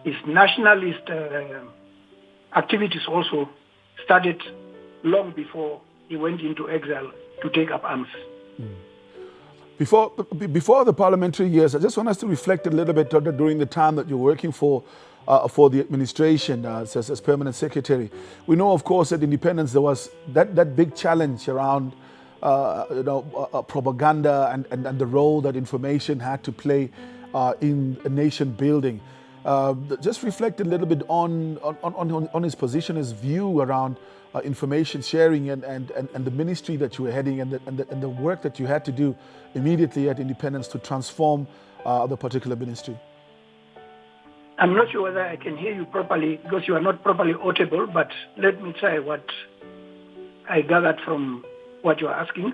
his nationalist activities also started long before he went into exile to take up arms. Before the parliamentary years, I just want us to reflect a little bit during the time that you're working for the administration as permanent secretary. We know, of course, at independence there was that big challenge around propaganda and the role that information had to play in nation building. Just reflect a little bit on his position, his view around information sharing and the ministry that you were heading and the work that you had to do immediately at independence to transform the particular ministry. I'm not sure whether I can hear you properly because you are not properly audible, but let me try what I gathered from what you are asking.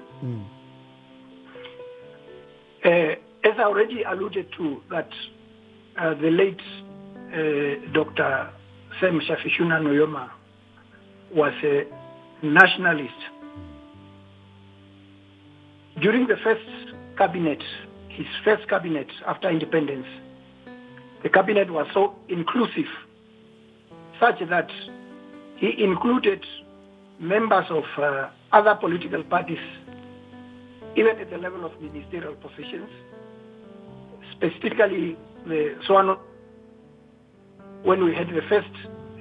As I already alluded to, that the late Dr. Sam Shafishuna Nujoma was a nationalist. During the first cabinet, his first cabinet after independence, the cabinet was so inclusive, such that he included members of other political parties, even at the level of ministerial positions, specifically the Swano, when we had the first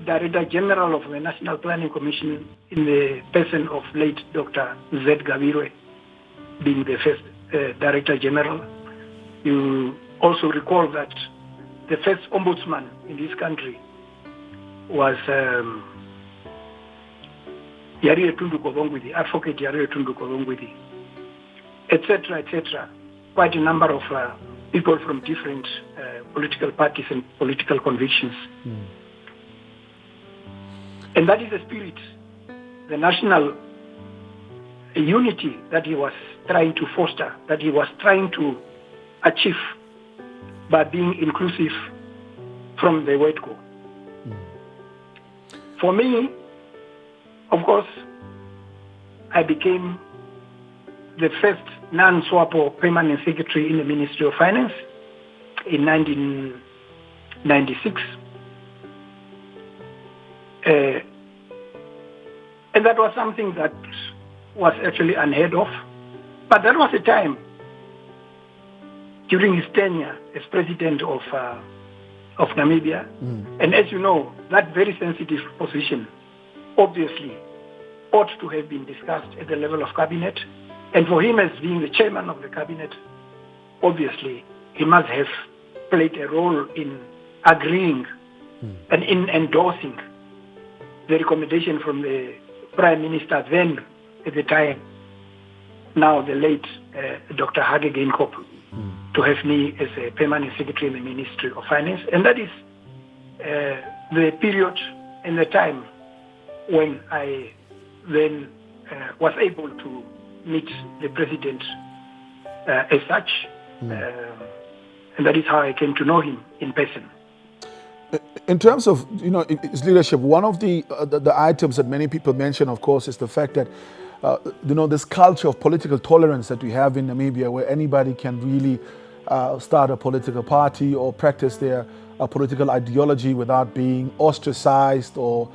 Director General of the National Planning Commission in the person of late Dr. Z. Gabirwe being the first Director General. You also recall that the first ombudsman in this country was Yariye Tundu Kovongwidi, Advocate Yariye Tundu Kovongwidi, etc., etc. Quite a number of people from different political parties and political convictions. And that is the spirit, the national unity that he was trying to foster, that he was trying to achieve by being inclusive from the word go. For me, of course, I became the first non-SWAPO permanent secretary in the Ministry of Finance in 1996. And that was something that was actually unheard of. But that was a time during his tenure as president of Namibia. And as you know, that very sensitive position obviously ought to have been discussed at the level of cabinet. And for him as being the chairman of the cabinet, obviously he must have played a role in agreeing and in endorsing the recommendation from the Prime Minister then at the time, now the late Dr. Hage Geingob, to have me as a permanent secretary in the Ministry of Finance. And that is the period and the time when I then was able to meet the president as such. And that is how I came to know him in person. In terms of his leadership, one of the items that many people mention, of course, is the fact that this culture of political tolerance that we have in Namibia, where anybody can really start a political party or practice their political ideology without being ostracized or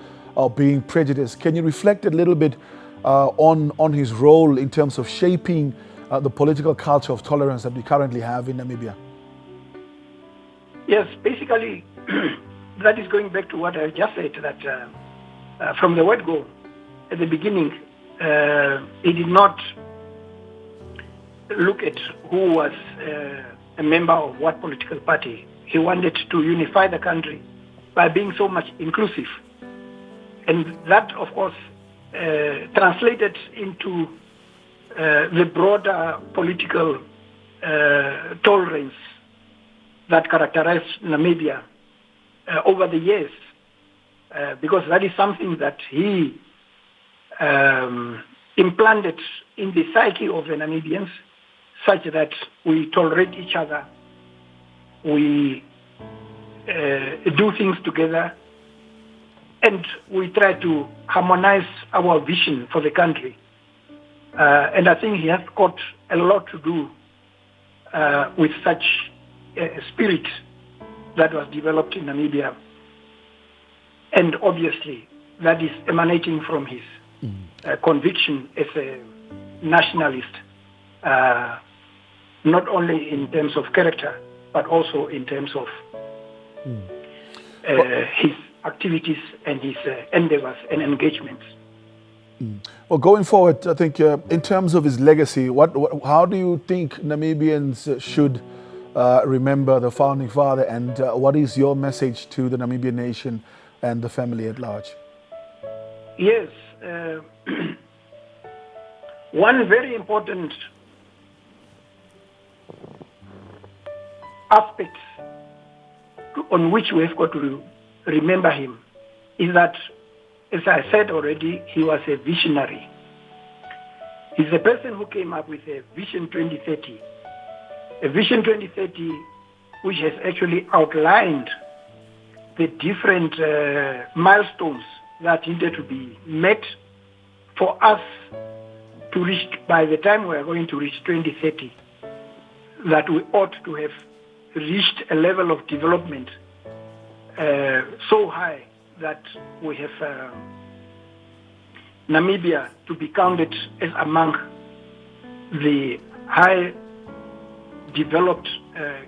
being prejudiced. Can you reflect a little bit on his role in terms of shaping the political culture of tolerance that we currently have in Namibia? Yes, basically, that is going back to what I just said, that from the word go, at the beginning, he did not look at who was a member of what political party. He wanted to unify the country by being so much inclusive. And that, of course, translated into the broader political tolerance that characterized Namibia over the years, because that is something that he implanted in the psyche of the Namibians, such that we tolerate each other, we do things together, and we try to harmonize our vision for the country. And I think he has got a lot to do with such a spirit that was developed in Namibia. And obviously, that is emanating from his conviction as a nationalist, not only in terms of character, but also in terms of his activities and his endeavors and engagements. Well, going forward, I think in terms of his legacy, how do you think Namibians should remember the founding father, and what is your message to the Namibian nation and the family at large? Yes, one very important aspect on which we have got to remember him is that, as I said already, he was a visionary. He's the person who came up with a Vision 2030. A Vision 2030 which has actually outlined the different milestones that needed to be met for us to reach, by the time we are going to reach 2030, that we ought to have reached a level of development so high that we have Namibia to be counted as among the high developed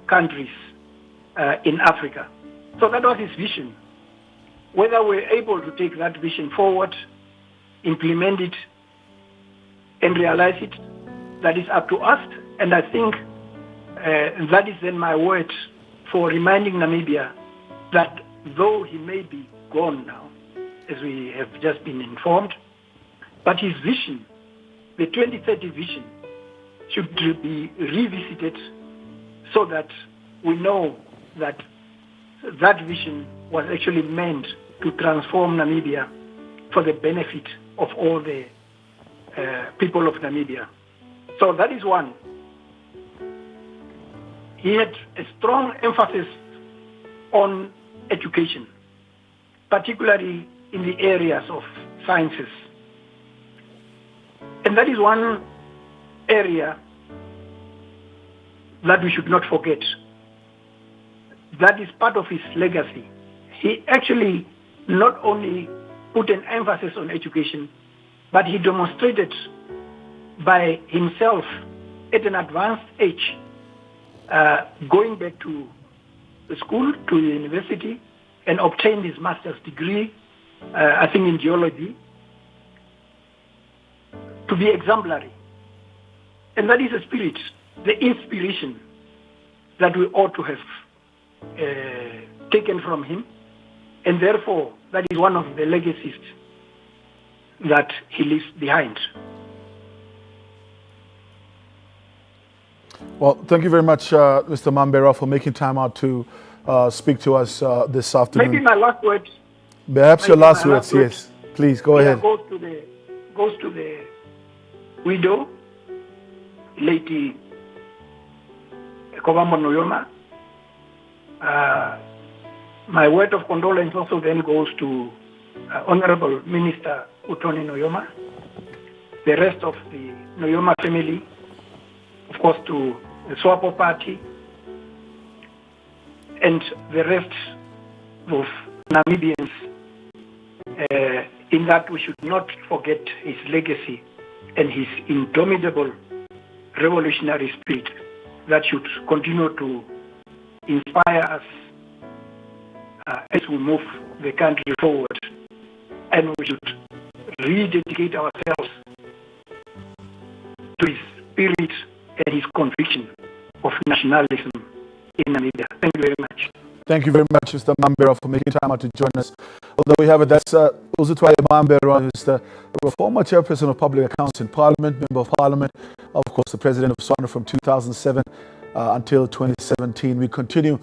countries in Africa. So that was his vision. Whether we're able to take that vision forward, implement it, and realize it, that is up to us. And I think that is then my word for reminding Namibia that though he may be gone now, as we have just been informed, but his vision, the 2030 vision, should be revisited so that we know that that vision was actually meant to transform Namibia for the benefit of all the people of Namibia. So that is one. He had a strong emphasis on education, particularly in the areas of sciences. And that is one area that we should not forget. That is part of his legacy. He actually not only put an emphasis on education, but he demonstrated by himself at an advanced age, going back to the school, to the university, and obtained his master's degree, I think in geology, to be exemplary. And that is a spirit, the inspiration that we ought to have taken from him, and therefore that is one of the legacies that he leaves behind. Well, thank you very much, Mr. Mambera, for making time out to speak to us this afternoon. Maybe my last words. Perhaps your last words, yes. Please, go ahead. Goes to the widow, Lady Kobambo Nujoma. My word of condolence also then goes to Honorable Minister Utoni Nujoma, the rest of the Nujoma family, of course to the SWAPO party, and the rest of Namibians, in that we should not forget his legacy and his indomitable revolutionary spirit that should continue to inspire us as we move the country forward. And we should rededicate ourselves to his spirit and his conviction of nationalism in Namibia. Thank you very much. Thank you very much, Mr. Mambera, for making time out to join us. Although we have it, that's Uzutwayo Mambera, who's the former chairperson of Public Accounts in Parliament, Member of Parliament, of course, the President of SWANA from 2007 until 2017. We continue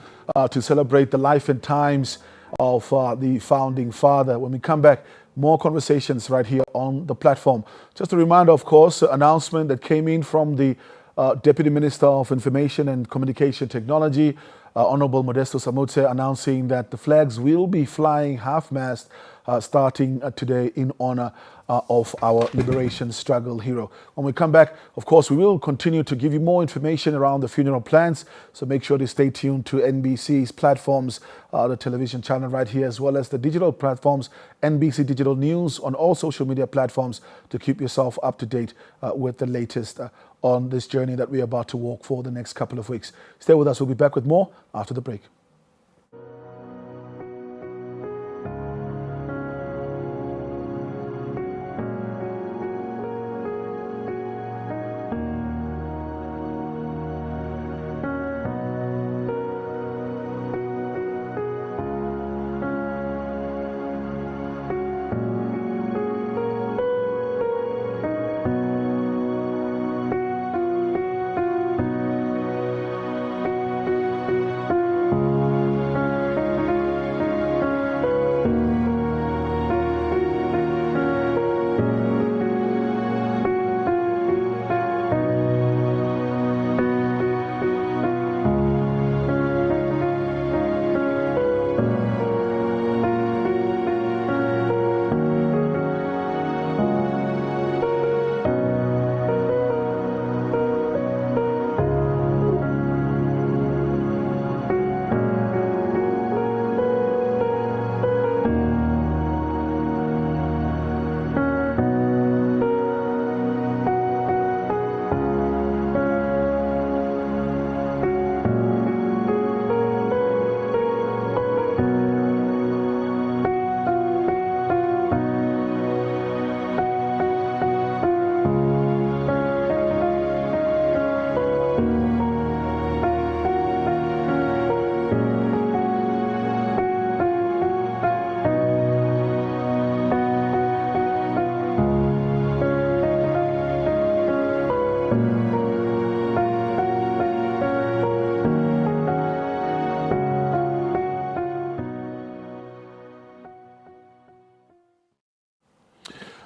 to celebrate the life and times of the founding father. When we come back, more conversations right here on the platform. Just a reminder, of course, an announcement that came in from the Deputy Minister of Information and Communication Technology, Honorable Modesto Samutse, announcing that the flags will be flying half-mast starting today in honor of our liberation struggle hero. When we come back, of course, we will continue to give you more information around the funeral plans. So make sure to stay tuned to NBC's platforms, the television channel right here, as well as the digital platforms, NBC Digital News on all social media platforms, to keep yourself up to date with the latest on this journey that we're about to walk for the next couple of weeks. Stay with us. We'll be back with more after the break.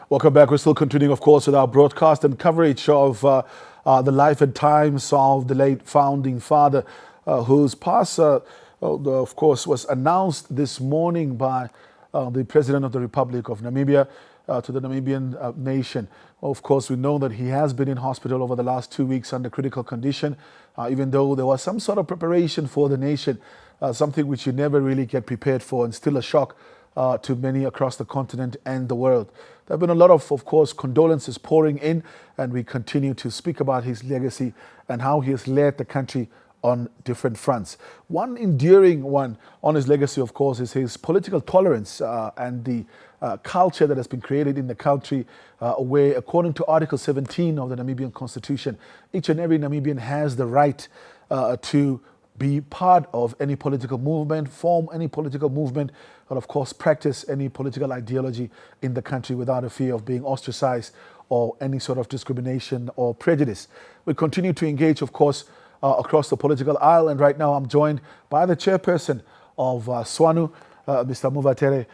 Welcome back. We're still continuing, of course, with our broadcast and coverage of the life and times of the late founding father, whose pass, of course, was announced this morning by the President of the Republic of Namibia to the Namibian nation. Of course, we know that he has been in hospital over the last 2 weeks under critical condition, even though there was some sort of preparation for the nation, something which you never really get prepared for, and still a shock to many across the continent and the world. There have been a lot of course, condolences pouring in, and we continue to speak about his legacy and how he has led the country on different fronts. One enduring one on his legacy, of course, is his political tolerance and the culture that has been created in the country, where, according to Article 17 of the Namibian Constitution, each and every Namibian has the right to be part of any political movement, form any political movement, and of course practice any political ideology in the country without a fear of being ostracized or any sort of discrimination or prejudice. We continue to engage, of course, across the political aisle, and right now I'm joined by the chairperson of SWANU, Mr. Muvatere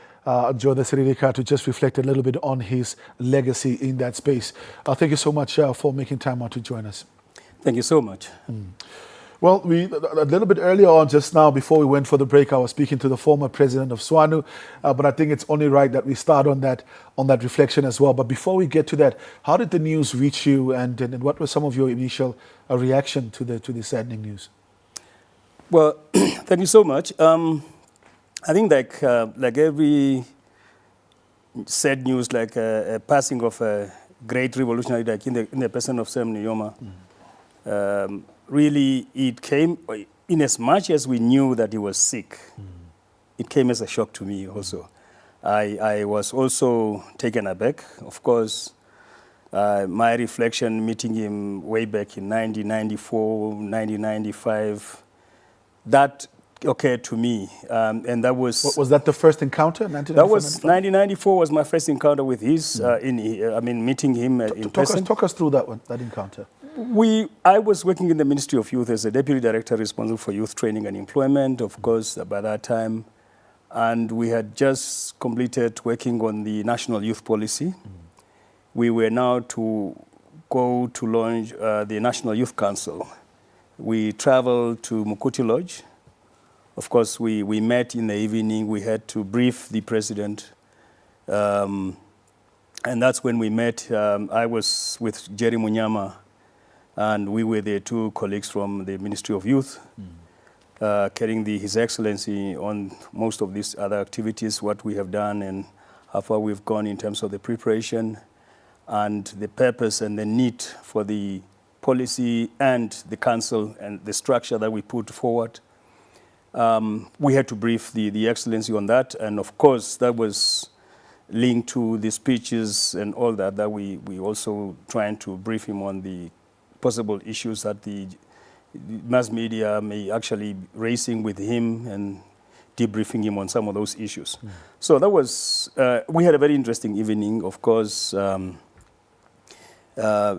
Jode Siririka, to just reflect a little bit on his legacy in that space. Thank you so much for making time out to join us. Thank you so much. Well, a little bit earlier on, just now, before we went for the break, I was speaking to the former president of SWANU, but I think it's only right that we start on that reflection as well. But before we get to that, how did the news reach you, and what were some of your initial reaction to the saddening news? Well, thank you so much. I think like every sad news, like a passing of a great revolutionary, like in the person of Sam Nujoma. Really, it came, in as much as we knew that he was sick, it came as a shock to me also. I was also taken aback. Of course, my reflection, meeting him way back in 1994, 1995, that occurred to me. And that was... Was that the first encounter, 1994? That was, 1994 was my first encounter with his, meeting him in person. Talk us through that encounter. I was working in the Ministry of Youth as a deputy director responsible for youth training and employment, of course, by that time. And we had just completed working on the national youth policy. We were now to go to launch the National Youth Council. We traveled to Mukuti Lodge. Of course, we met in the evening. We had to brief the president. And that's when we met. I was with Jerry Munyama, and we were the two colleagues from the Ministry of Youth, carrying His Excellency on most of these other activities, what we have done and how far we've gone in terms of the preparation and the purpose and the need for the policy and the council and the structure that we put forward. We had to brief the Excellency on that, and of course that was linked to the speeches and all that we also trying to brief him on the possible issues that the mass media may actually raising with him and debriefing him on some of those issues. So that was, we had a very interesting evening, of course.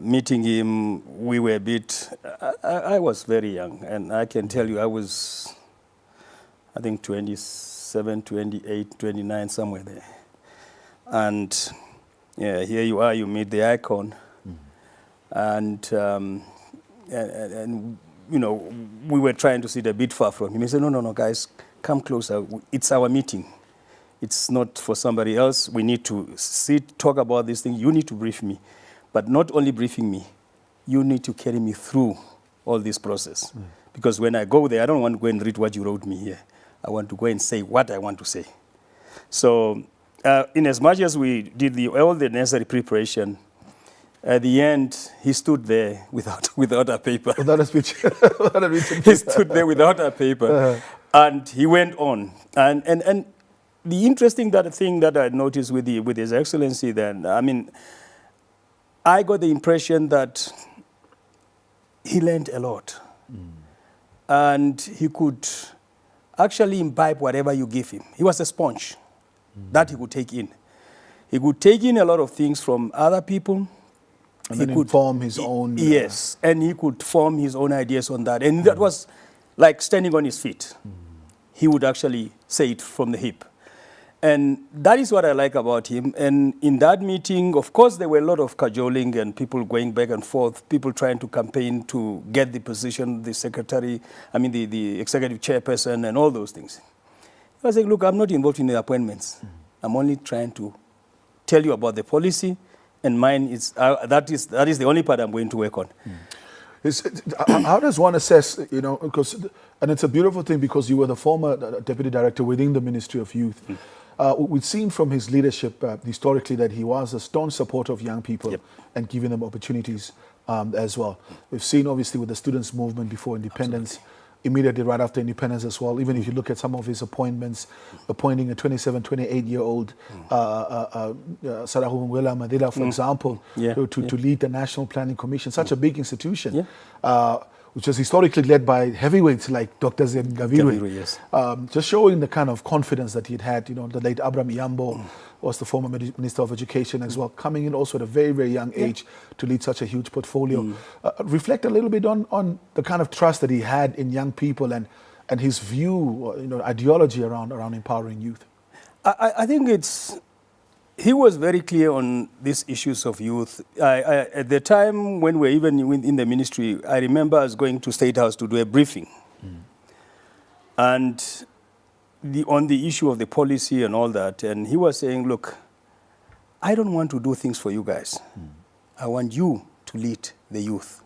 Meeting him, we were a bit, I was very young, and I can tell you I was, I think 27, 28, 29, somewhere there. And yeah, here you are, you meet the icon. And you know, we were trying to sit a bit far from him. He said, no, guys, come closer. It's our meeting. It's not for somebody else. We need to sit, talk about this thing. You need to brief me. But not only briefing me, you need to carry me through all this process. Because when I go there, I don't want to go and read what you wrote me here. I want to go and say what I want to say. So in as much as we did all the necessary preparation, at the end, he stood there without a paper. Without a speech. He stood there without a paper. And he went on. And the interesting thing that I noticed with His Excellency then, I mean, I got the impression that he learned a lot. And he could actually imbibe whatever you give him. He was a sponge that he could take in. He could take in a lot of things from other people. And then could form his own... Yes, and he could form his own ideas on that. And that was like standing on his feet. He would actually say it from the hip. And that is what I like about him. And in that meeting, of course, there were a lot of cajoling and people going back and forth, people trying to campaign to get the position, the secretary, I mean, the executive chairperson and all those things. I was like, look, I'm not involved in the appointments. I'm only trying to tell you about the policy, and mine is, that is the only part I'm going to work on. How does one assess, you know, because, and it's a beautiful thing because you were the former deputy director within the Ministry of Youth. We've seen from his leadership historically that he was a staunch supporter of young people and giving them opportunities as well. We've seen obviously with the students' movement before independence, immediately right after independence as well, even if you look at some of his appointments, appointing a 27, 28-year-old Sarahu Madila, for example, to lead the National Planning Commission, such a big institution, which was historically led by heavyweights like Dr. Zen Gavirwe. Just showing the kind of confidence that he'd had. You know, the late Abraham Yambo was the former Minister of Education as well, coming in also at a very, very young age to lead such a huge portfolio. Reflect a little bit on the kind of trust that he had in young people and his view, you know, ideology around empowering youth. I think he was very clear on these issues of youth. At the time when we were even in the ministry, I remember I was going to State House to do a briefing. And on the issue of the policy and all that, and he was saying, look, I don't want to do things for you guys. I want you to lead the youth.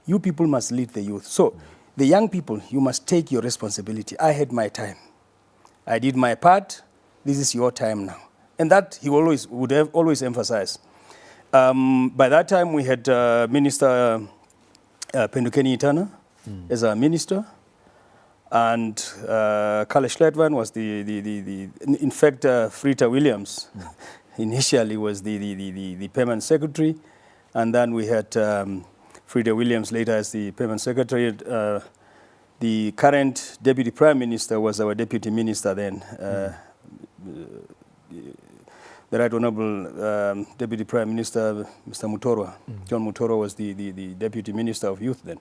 You people must lead the youth. So the young people, you must take your responsibility. I had my time. I did my part. This is your time now. And that he would have always emphasized. By that time, we had Minister Pendukeni Itana as our minister. And Kale Schletwan was in fact, Frita Williams initially was the permanent secretary. And then we had Frida Williams later as the permanent secretary. The current deputy prime minister was our deputy minister then. The Right Honorable Deputy Prime Minister, Mr. Mutorwa, John Mutorwa was the Deputy Minister of Youth then.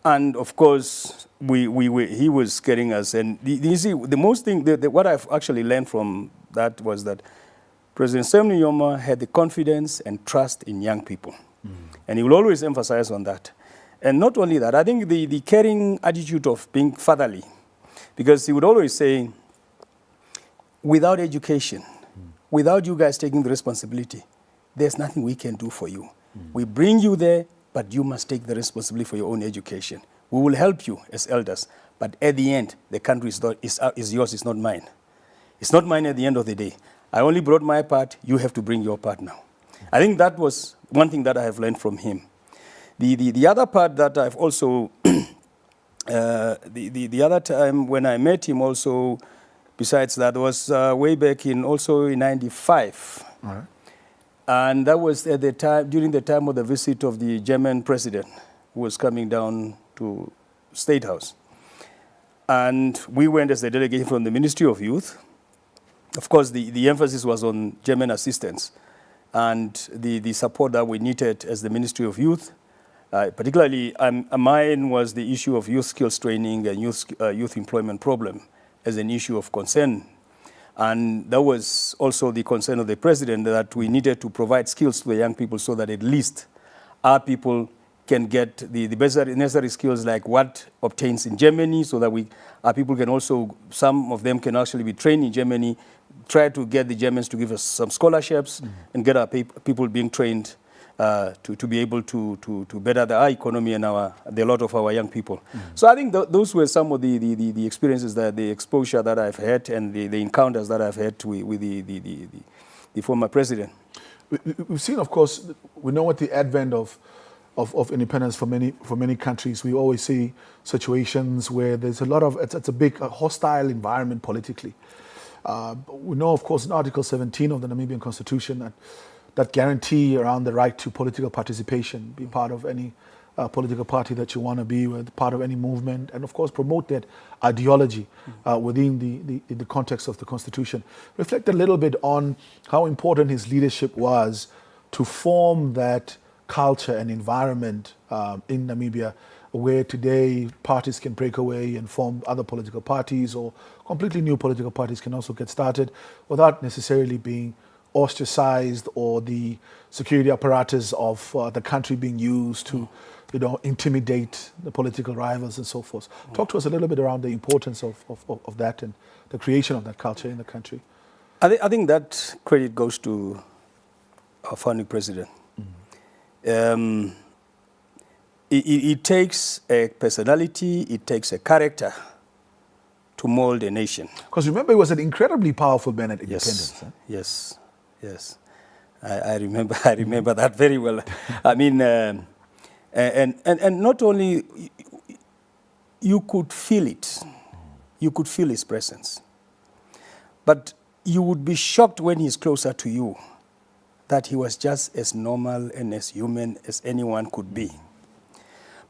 And of course, he was getting us. And the most thing, what I've actually learned from that was that President Sam Nujoma had the confidence and trust in young people. And he will always emphasize on that. And not only that, I think the caring attitude of being fatherly, because he would always say, without education, without you guys taking the responsibility, there's nothing we can do for you. We bring you there, but you must take the responsibility for your own education. We will help you as elders, but at the end, the country is yours, it's not mine. It's not mine at the end of the day. I only brought my part, you have to bring your part now. I think that was one thing that I have learned from him. The other part that I've also, the other time when I met him also, besides that, was way back in 95. All right. And that was at the time, during the time of the visit of the German president, who was coming down to State House. And we went as a delegation from the Ministry of Youth. Of course, the emphasis was on German assistance and the support that we needed as the Ministry of Youth. Particularly, mine was the issue of youth skills training and youth employment problem as an issue of concern. And that was also the concern of the president, that we needed to provide skills to the young people so that at least our people can get the necessary skills like what obtains in Germany, so that our people can also, some of them can actually be trained in Germany, try to get the Germans to give us some scholarships and get our people being trained to be able to better our economy and the lot of our young people. So I think those were some of the experiences, the exposure that I've had and the encounters that I've had with the former president. We've seen, of course, we know at the advent of independence for many countries, we always see situations where there's a lot of, it's a big hostile environment politically. We know, of course, in Article 17 of the Namibian Constitution that guarantee around the right to political participation, be part of any political party that you want to be with, part of any movement, and of course promote that ideology within the context of the Constitution. Reflect a little bit on how important his leadership was to form that culture and environment in Namibia, where today parties can break away and form other political parties, or completely new political parties can also get started without necessarily being ostracized, or the security apparatus of the country being used to, intimidate the political rivals and so forth. Talk to us a little bit around the importance of that and the creation of that culture in the country. I think that credit goes to our founding president. It takes a personality, it takes a character to mold a nation. Because remember, he was an incredibly powerful man at independence. Yes, yes. I remember that very well. I mean, and not only, you could feel it. You could feel his presence. But you would be shocked when he's closer to you, that he was just as normal and as human as anyone could be.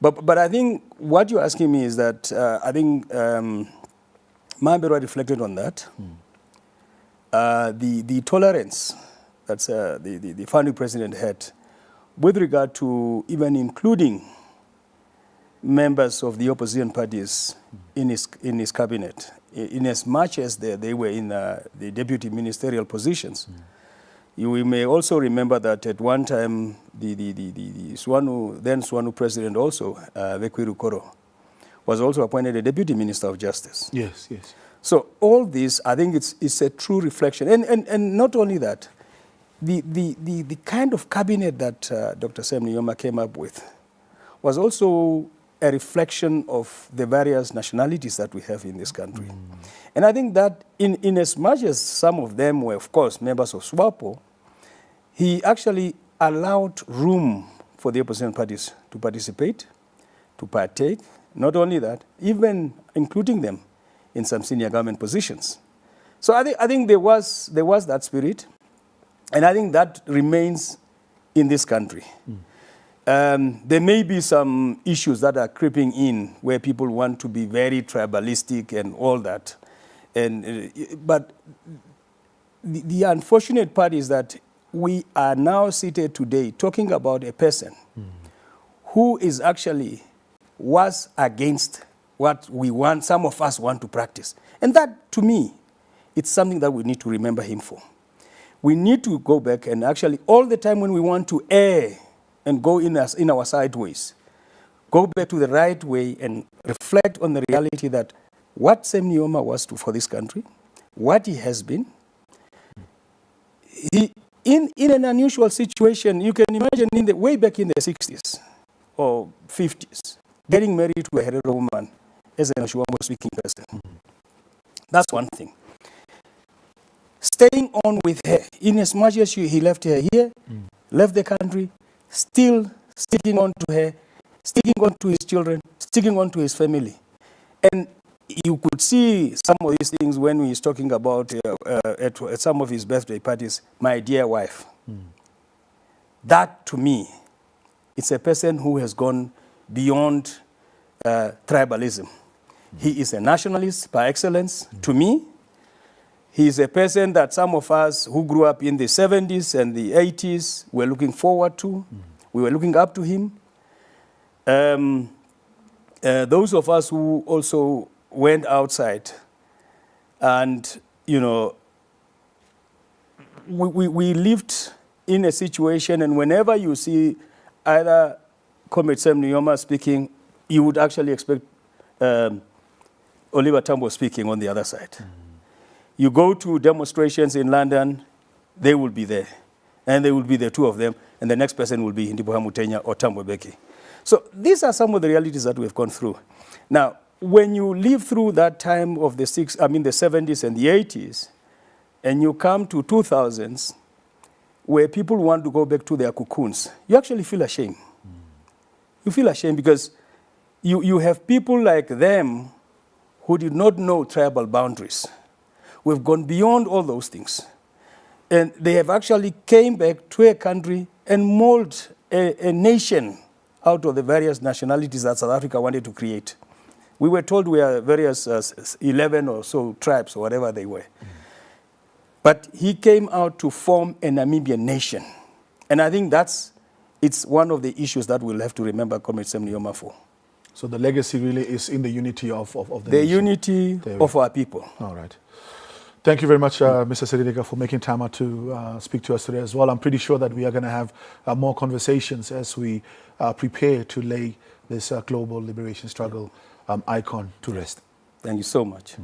But I think what you're asking me is that I think Mambero reflected on that. The tolerance that the founding president had with regard to even including members of the opposition parties in his cabinet, in as much as they were in the deputy ministerial positions. We may also remember that at one time, the Swanu president also, Vekwiru Koro, was also appointed a deputy minister of justice. Yes, yes. So all this, I think it's a true reflection. And not only that, the kind of cabinet that Dr. Sam Nujoma came up with was also a reflection of the various nationalities that we have in this country. And I think that in as much as some of them were, of course, members of SWAPO, he actually allowed room for the opposition parties to participate, to partake. Not only that, even including them in some senior government positions. So I think there was that spirit, and I think that remains in this country. There may be some issues that are creeping in where people want to be very tribalistic and all that. But the unfortunate part is that we are now seated today talking about a person who is actually was against what we want, some of us want to practice. And that, to me, it's something that we need to remember him for. We need to go back and actually, all the time when we want to err and go in our sideways, go back to the right way and reflect on the reality that what Sam Nujoma was for this country, what he has been, in an unusual situation, you can imagine way back in the 60s or 50s, getting married to a Herero woman as a Nujoma-speaking person. That's one thing. Staying on with her, in as much as he left her here, left the country, still sticking on to her, sticking on to his children, sticking on to his family. And you could see some of these things when he's talking about at some of his birthday parties, my dear wife. That, to me, it's a person who has gone beyond tribalism. He is a nationalist by excellence, to me. He is a person that some of us who grew up in the 70s and the 80s were looking forward to. We were looking up to him. Those of us who also went outside and, we lived in a situation, and whenever you see either Comrade Sam Nujoma speaking, you would actually expect Oliver Tambo speaking on the other side. You go to demonstrations in London, they will be there. And they will be the two of them, and the next person will be Ndibuha Mutenya or Tambo Beki. So these are some of the realities that we've gone through. Now, when you live through that time of the 70s and the 80s, and you come to 2000s, where people want to go back to their cocoons, you actually feel ashamed. You feel ashamed because you have people like them who did not know tribal boundaries. We've gone beyond all those things. And they have actually came back to a country and mold a nation out of the various nationalities that South Africa wanted to create. We were told we are various 11 or so tribes or whatever they were. But he came out to form a Namibian nation. And I think it's one of the issues that we'll have to remember Comrade Sam Nujoma for. So the legacy really is in the unity of the nation. Unity of our people. All right. Thank you very much, Mr. Seridika, for making time out to speak to us today as well. I'm pretty sure that we are going to have more conversations as we prepare to lay this global liberation struggle icon to rest. Thank you so much.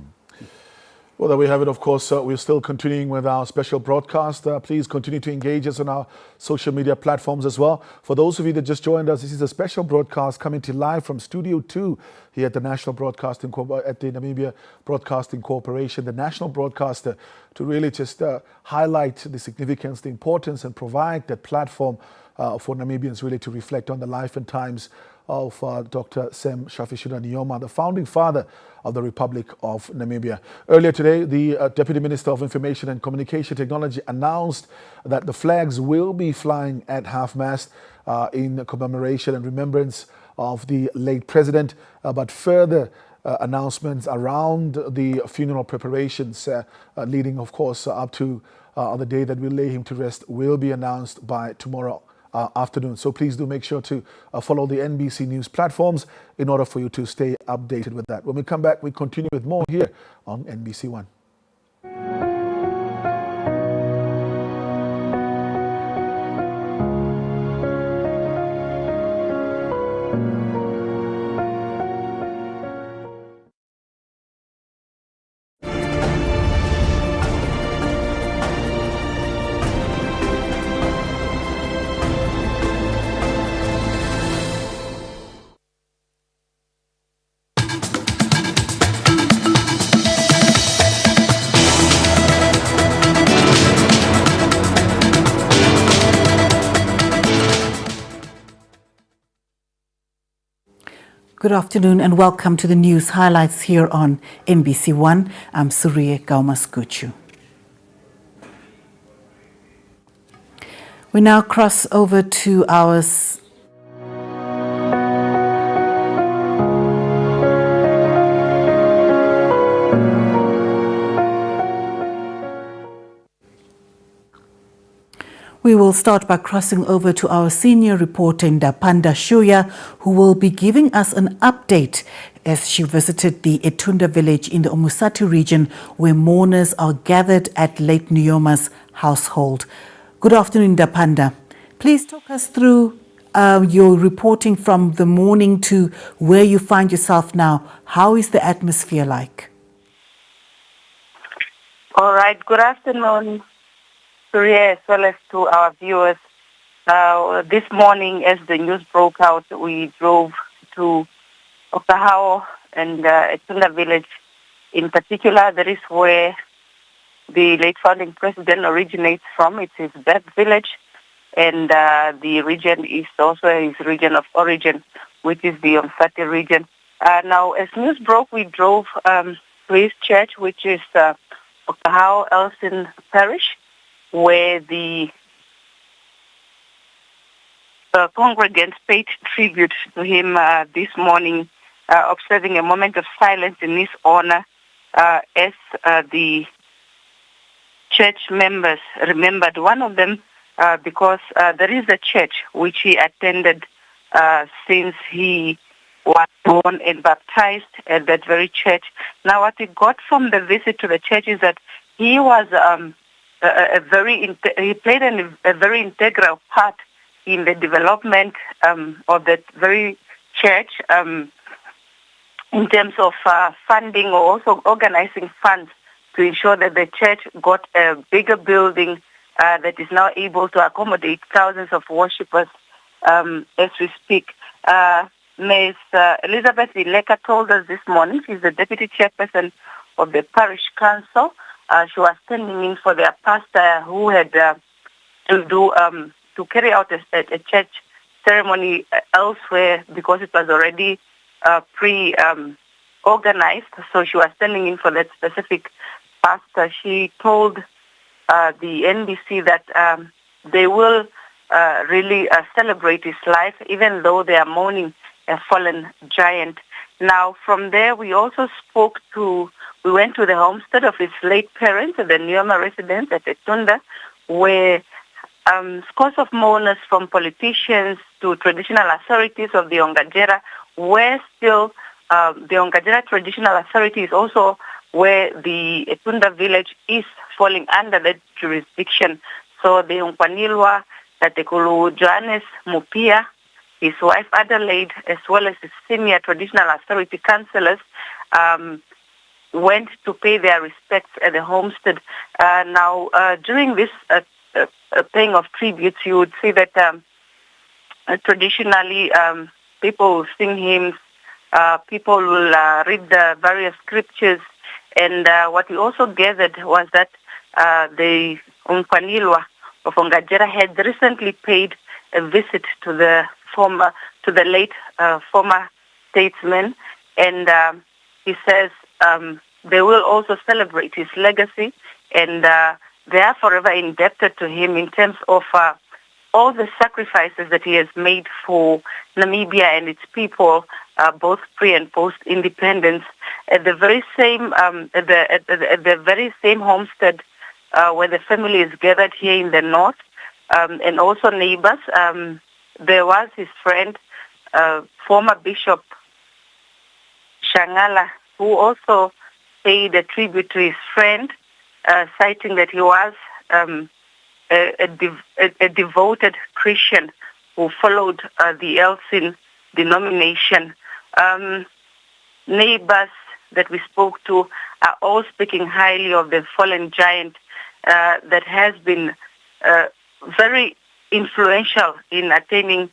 Well, there we have it. Of course, we're still continuing with our special broadcast. Please continue to engage us on our social media platforms as well. For those of you that just joined us, this is a special broadcast coming to live from Studio 2 here at the National Broadcasting at the Namibia Broadcasting Corporation, the national broadcaster, to really just highlight the significance, the importance, and provide that platform for Namibians really to reflect on the life and times of Dr. Sam Shafishuna Nujoma, the founding father of the Republic of Namibia. Earlier today, the Deputy Minister of Information and Communication Technology announced that the flags will be flying at half-mast in commemoration and remembrance of the late president, but further announcements around the funeral preparations leading, of course, up to the day that we lay him to rest will be announced by tomorrow afternoon. So please do make sure to follow the NBC News platforms in order for you to stay updated with that. When we come back, we continue with more here on NBC One. Good afternoon and welcome to the news highlights here on NBC One. I'm Suriye Gaumaskuchu. We now cross over to our We will start by crossing over to our senior reporter, Ndapanda Shuya, who will be giving us an update as she visited the Etunda village in the Omusati region, where mourners are gathered at late Nujoma's household. Good afternoon, Ndapanda. Please talk us through your reporting from the morning to where you find yourself now. How is the atmosphere like? All right. Good afternoon. Surya, as well as to our viewers. This morning, as the news broke out, we drove to Okahao and Etunda village. In particular, that is where the late founding president originates from. It's his birth village, and the region is also his region of origin, which is the Umsati region. Now, as news broke, we drove to his church, which is Okahao Elsin Parish, where the congregants paid tribute to him this morning, observing a moment of silence in his honor as the church members remembered one of them because there is a church which he attended since he was born and baptized at that very church. Now, what we got from the visit to the church is that he was he played a very integral part in the development of that very church in terms of funding or also organizing funds to ensure that the church got a bigger building that is now able to accommodate thousands of worshippers as we speak. Ms. Elizabeth Ileka told us this morning, she's the deputy chairperson of the parish council. She was standing in for their pastor who had to carry out a church ceremony elsewhere because it was already pre-organized. So she was standing in for that specific pastor. She told the NBC that they will really celebrate his life, even though they are mourning a fallen giant. Now, from there, we also we went to the homestead of his late parents, the Nujoma residence at Etunda, where scores of mourners from politicians to traditional authorities of the Ongajera were still, the Ongajera traditional authority is also where the Etunda village is falling under that jurisdiction. So the Unkwanilwa, Tatekulu Johannes Mupia, his wife Adelaide, as well as his senior traditional authority councillors, went to pay their respects at the homestead. Now, during this paying of tributes, you would see that traditionally people will sing hymns, people will read the various scriptures, and what we also gathered was that the Unkwanilwa of Ongajera had recently paid a visit to the late former statesman, and he says they will also celebrate his legacy, and they are forever indebted to him in terms of all the sacrifices that he has made for Namibia and its people, both pre and post independence. At the very same homestead where the family is gathered here in the north, and also neighbors. There was his friend, former Bishop Shangala, who also paid a tribute to his friend, citing that he was a devoted Christian who followed the Elsin denomination. Neighbors that we spoke to are all speaking highly of the fallen giant that has been very influential in attaining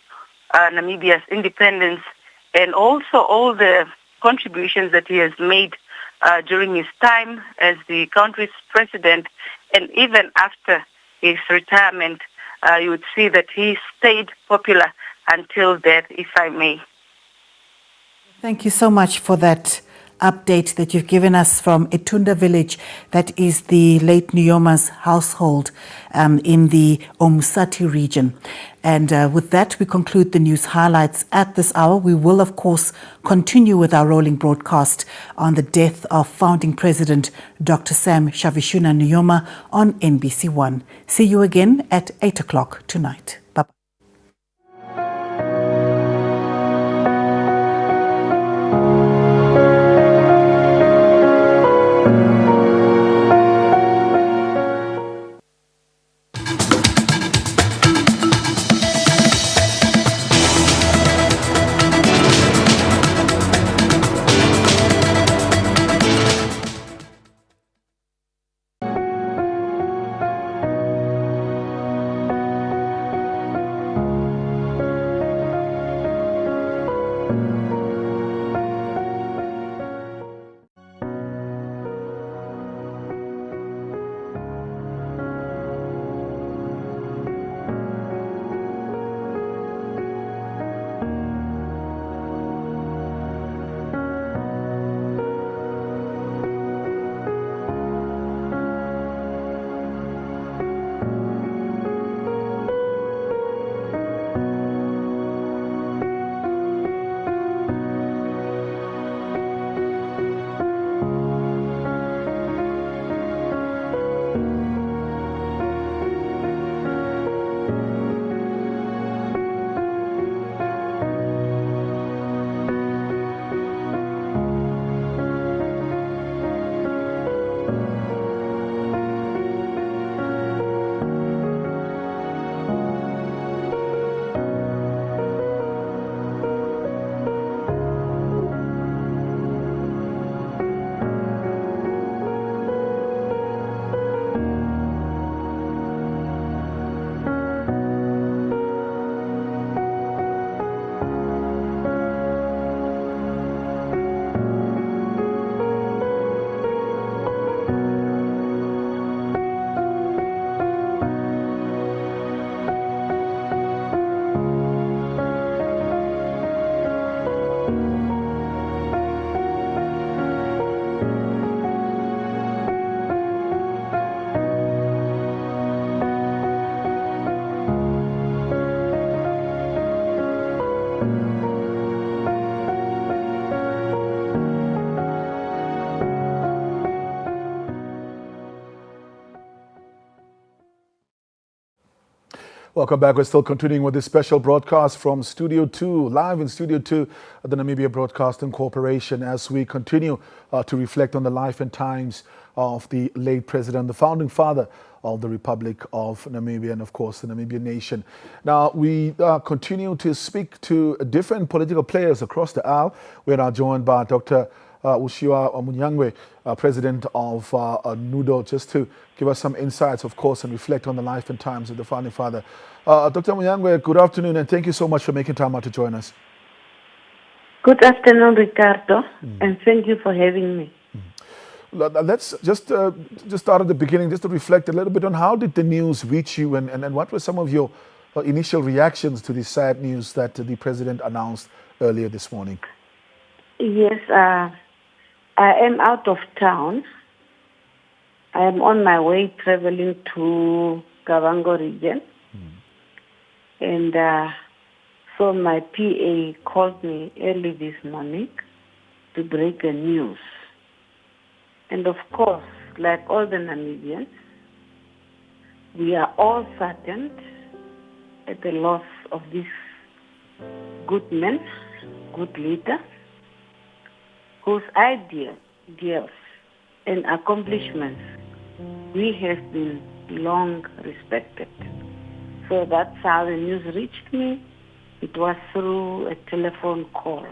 Namibia's independence, and also all the contributions that he has made during his time as the country's president, and even after his retirement, you would see that he stayed popular until death, if I may. Thank you so much for that update that you've given us from Etunda village, that is the late Nujoma's household in the Umsati region. And with that, we conclude the news highlights at this hour. We will, of course, continue with our rolling broadcast on the death of founding president Dr. Sam Shavishuna Nujoma on NBC1. See you again at 8 o'clock tonight. Bye-bye. Welcome back. We're still continuing with this special broadcast from Studio 2, live in Studio 2 at the Namibia Broadcasting Corporation, as we continue to reflect on the life and times of the late president, the founding father of the Republic of Namibia, and of course the Namibian nation. Now, we continue to speak to different political players across the aisle. We're now joined by Dr. Ushiwa Munyangwe, president of NUDO, just to give us some insights, of course, and reflect on the life and times of the founding father. Dr. Munyangwe, good afternoon, and thank you so much for making time out to join us. Good afternoon, Ricardo, and thank you for having me. Let's just start at the beginning, just to reflect a little bit on how did the news reach you, and what were some of your initial reactions to the sad news that the president announced earlier this morning? Yes, I am out of town. I am on my way traveling to Kavango region. And so my PA called me early this morning to break the news. And of course, like all the Namibians, we are all saddened at the loss of this good man, good leader, whose ideas and accomplishments we have been long respected. So that's how the news reached me. It was through a telephone call.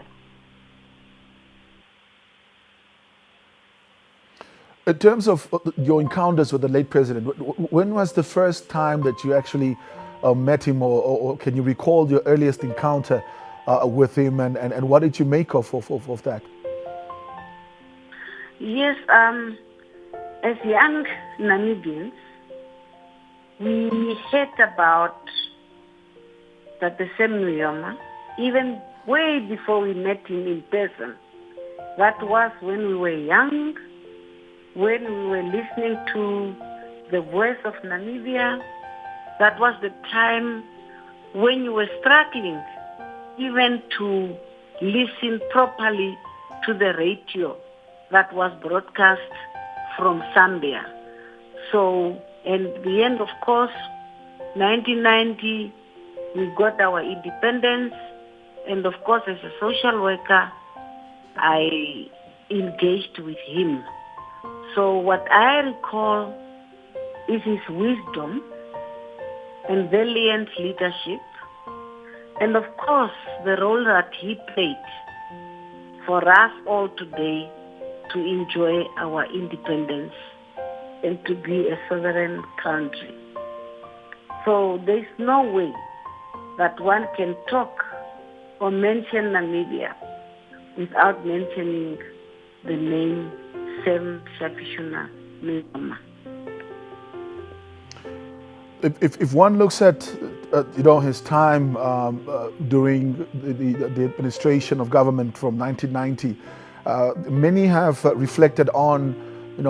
In terms of your encounters with the late president, when was the first time that you actually met him, or can you recall your earliest encounter with him, and what did you make of that? Yes, as young Namibians, we heard about Dr. Nujoma even way before we met him in person. That was when we were young, when we were listening to the voice of Namibia. That was the time when you were struggling even to listen properly to the radio that was broadcast from Zambia. So, and the end, of course, 1990, we got our independence. And of course, as a social worker, I engaged with him. So what I recall is his wisdom and valiant leadership. And of course, the role that he played for us all today to enjoy our independence and to be a sovereign country. So there's no way that one can talk or mention Namibia without mentioning the name Sam Shafishuna Nujoma. If one looks at his time during the administration of government from 1990, many have reflected on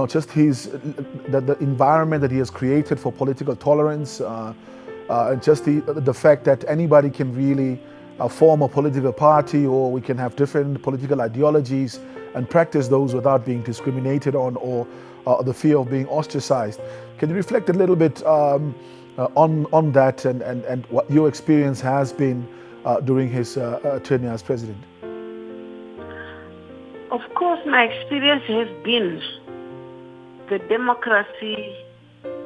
just the environment that he has created for political tolerance, and just the fact that anybody can really form a political party, or we can have different political ideologies and practice those without being discriminated on, or the fear of being ostracized. Can you reflect a little bit on that, and what your experience has been during his tenure as president? Of course, my experience has been the democracy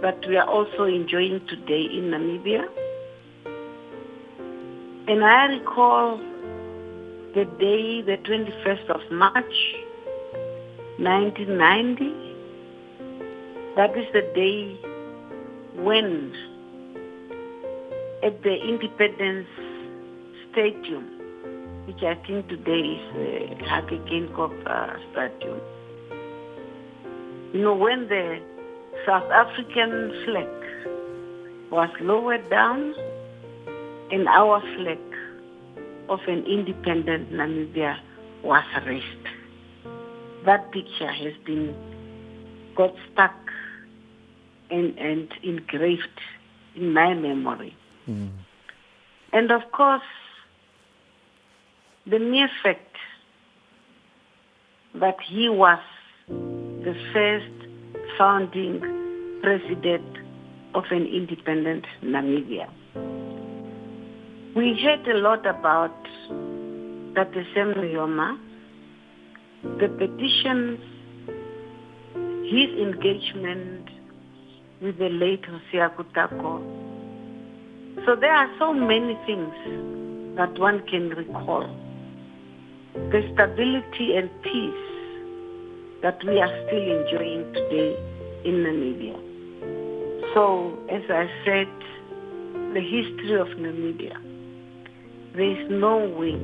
that we are also enjoying today in Namibia. And I recall the day, the 21st of March, 1990. That is the day when at the Independence Stadium, which I think today is the Hake Geingob Stadium, when the South African flag was lowered down and our flag of an independent Namibia was raised. That picture has got stuck and engraved in my memory. And of course, the mere fact that he was the first founding president of an independent Namibia We heard a lot about Dr. Nujoma, the petitions, his engagement with the late Hosea Kutako. So there are so many things that one can recall. The stability and peace that we are still enjoying today in Namibia. So, as I said, the history of Namibia, there is no way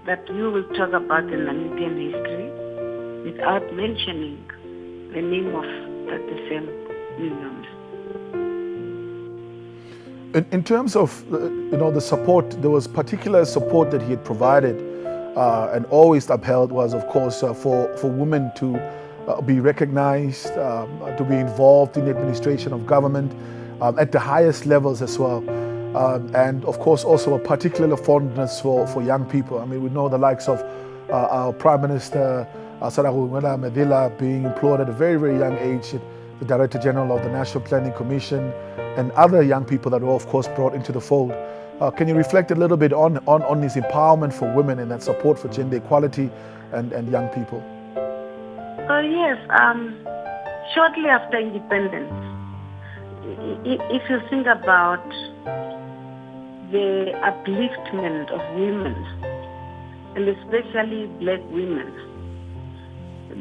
that we will talk about the Namibian history without mentioning the name of Dr. Nujoma. In terms of the support, there was particular support that he had provided and always upheld was, of course, for women to be recognized, to be involved in the administration of government at the highest levels as well. And of course also a particular fondness for young people. I mean, we know the likes of our Prime Minister Sarahungwela Medila being employed at a very, very young age, the Director General of the National Planning Commission, and other young people that were of course brought into the fold. Can you reflect a little bit on his empowerment for women and that support for gender equality and young people? Yes, shortly after independence, if you think about the upliftment of women, and especially black women,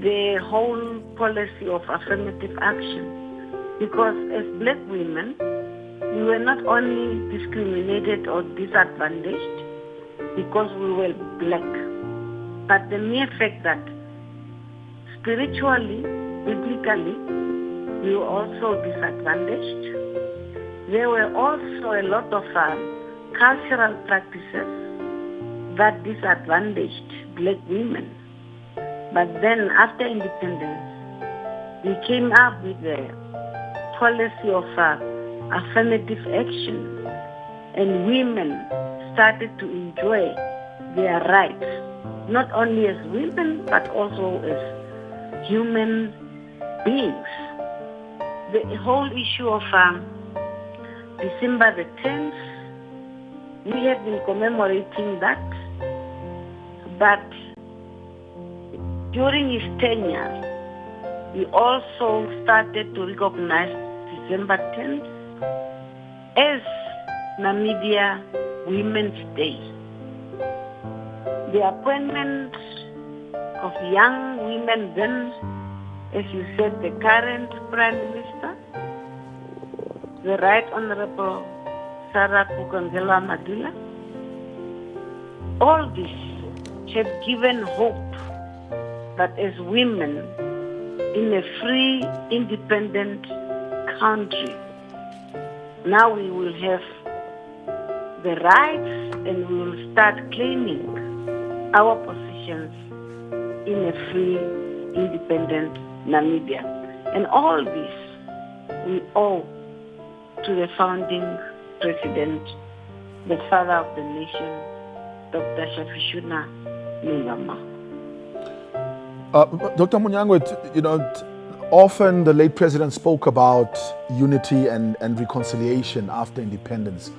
the whole policy of affirmative action, because as black women, we were not only discriminated or disadvantaged because we were black, but the mere fact that spiritually, biblically, we were also disadvantaged. There were also a lot of cultural practices that disadvantaged black women. But then after independence, we came up with a policy of affirmative action, and women started to enjoy their rights, not only as women, but also as human beings. The whole issue of December the 10th, we have been commemorating that, but during his tenure, we also started to recognize December 10th as Namibia Women's Day. The appointment of young women then, as you said, the current Prime Minister, the Right Honorable Sarah Kukangela Madila, all this have given hope that as women in a free, independent country, now we will have the rights and we will start claiming our positions in a free, independent Namibia. And all this we owe to the founding president, the father of the nation, Dr. Shafishuna Nujoma. Dr. Munyangwe, often the late president spoke about unity and reconciliation after independence.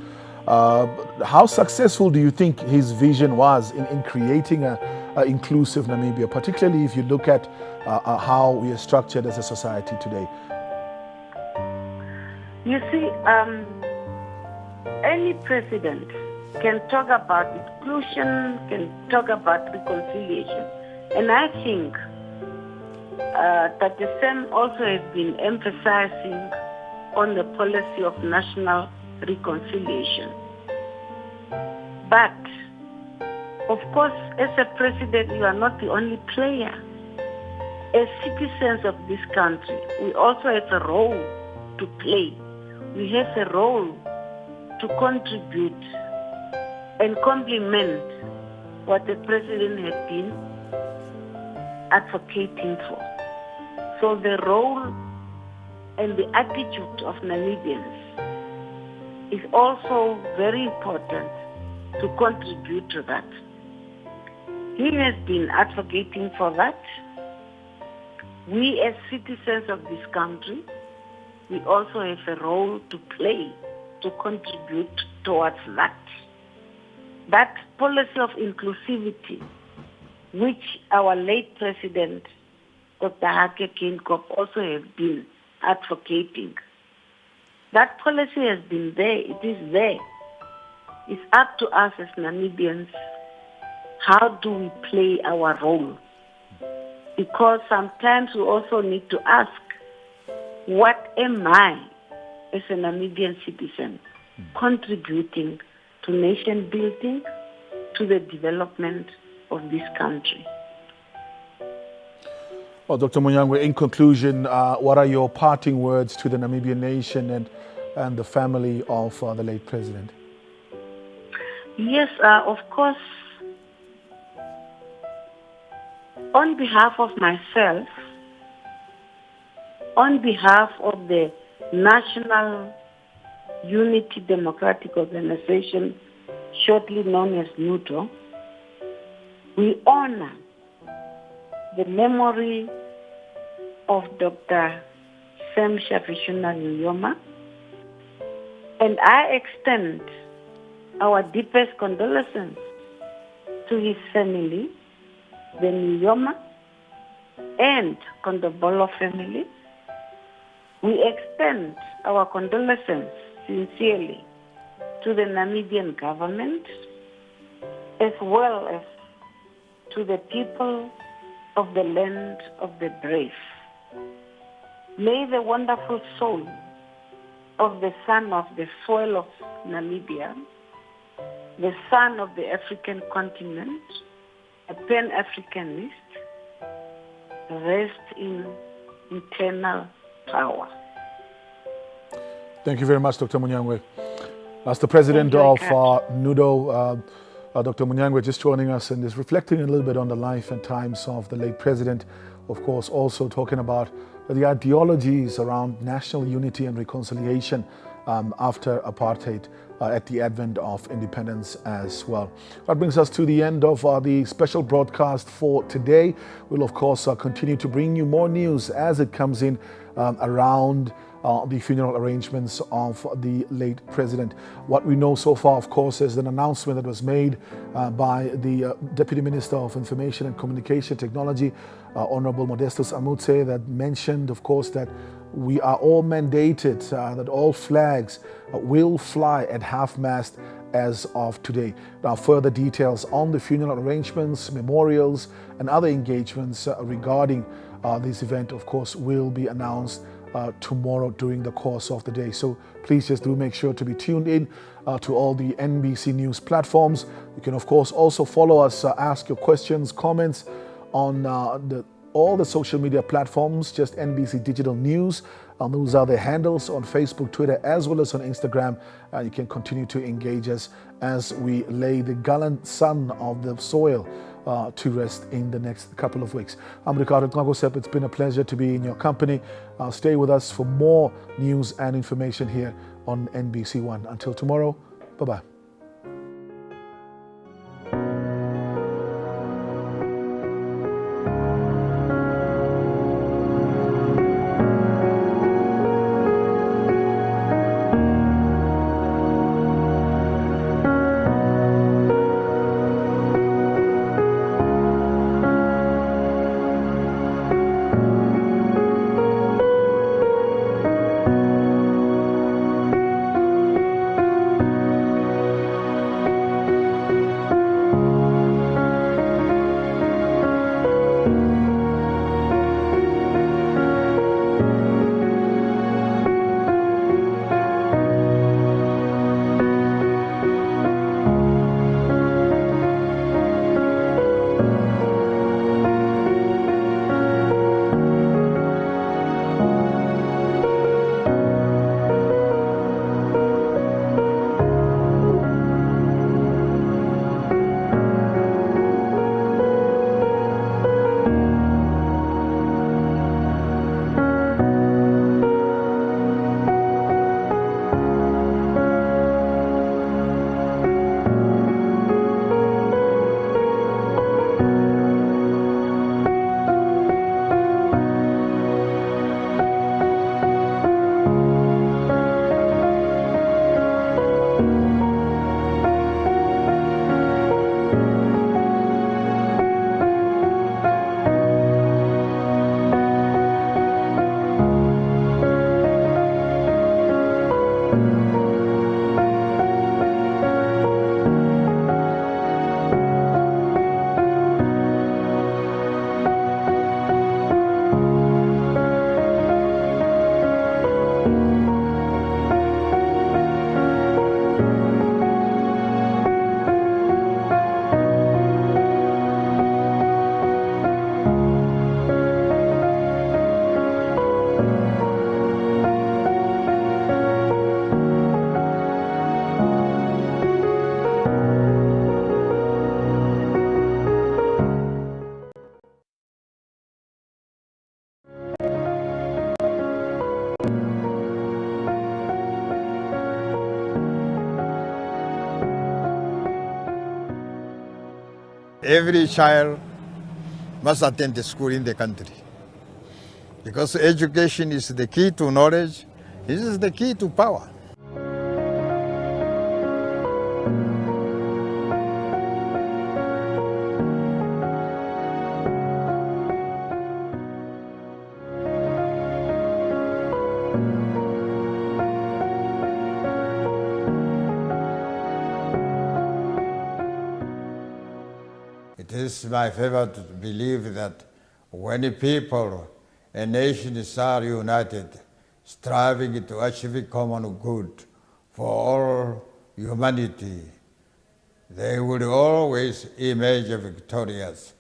How successful do you think his vision was in creating an inclusive Namibia, particularly if you look at how we are structured as a society today? You see, any president can talk about inclusion, can talk about reconciliation. And I think that the Sam also has been emphasizing on the policy of national reconciliation. But, of course, as a president, you are not the only player. As citizens of this country, we also have a role to play. We have a role to contribute and complement what the president has been advocating for. So the role and the attitude of Namibians is also very important to contribute to that. He has been advocating for that. We as citizens of this country, we also have a role to play to contribute towards that. that policy of inclusivity, which our late president, Dr. Hake Geingob, also has been advocating. That policy has been there. It is there. It's up to us as Namibians. How do we play our role? Because sometimes we also need to ask, what am I as a Namibian citizen contributing to nation building, to the development of this country? Well, Dr. Munyangwe, in conclusion, what are your parting words to the Namibian nation and the family of the late president? Yes, of course, on behalf of myself, on behalf of the National Unity Democratic Organization, shortly known as NUTO, we honor the memory of Dr. Sam Shafishuna Nujoma, and I extend our deepest condolences to his family, the Nujoma and Kondobolo family. We extend our condolences sincerely to the Namibian government, as well as to the people of the land of the brave. May the wonderful soul of the son of the soil of Namibia, the son of the African continent, a Pan-Africanist, rest in eternal power. Thank you very much, Dr. Munyangwe. As the president of NUDO, Dr. Munyangwe just joining us and is reflecting a little bit on the life and times of the late president. Of course, also talking about the ideologies around national unity and reconciliation after apartheid at the advent of independence as well. That brings us to the end of the special broadcast for today. We'll, of course, continue to bring you more news as it comes in around the funeral arrangements of the late president. What we know so far, of course, is an announcement that was made by the Deputy Minister of Information and Communication Technology, Honorable Modestus Amutse, that mentioned, of course, that we are all mandated that all flags will fly at half-mast as of today. Now, further details on the funeral arrangements, memorials, and other engagements regarding this event, of course, will be announced tomorrow during the course of the day. So please just do make sure to be tuned in to all the NBC News platforms. You can, of course, also follow us, ask your questions, comments on all the social media platforms, just NBC Digital News. Those are the handles on Facebook, Twitter, as well as on Instagram. You can continue to engage us as we lay the gallant son of the soil to rest in the next couple of weeks. I'm Ricardo Ntagosep. It's been a pleasure to be in your company. Stay with us for more news and information here on NBC One. Until tomorrow, bye-bye. every child must attend the school in the country. Because education is the key to knowledge, this is the key to power. It is my favorite belief that when people and nations are united, striving to achieve common good for all humanity, they will always emerge victorious.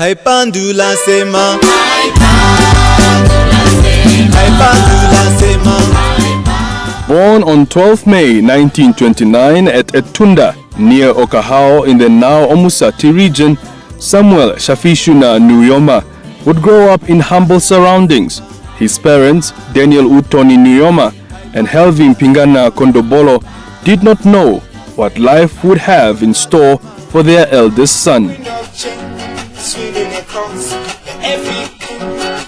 Haipandula sema, haipandula sema. Born on 12 May 1929 at Etunda, near Okahao in the now Omusati region, Samuel Shafishuna Nujoma would grow up in humble surroundings. His parents, Daniel Utoni Nujoma and Helvin Pingana Kondobolo, did not know what life would have in store for their eldest son. Sweeping across the African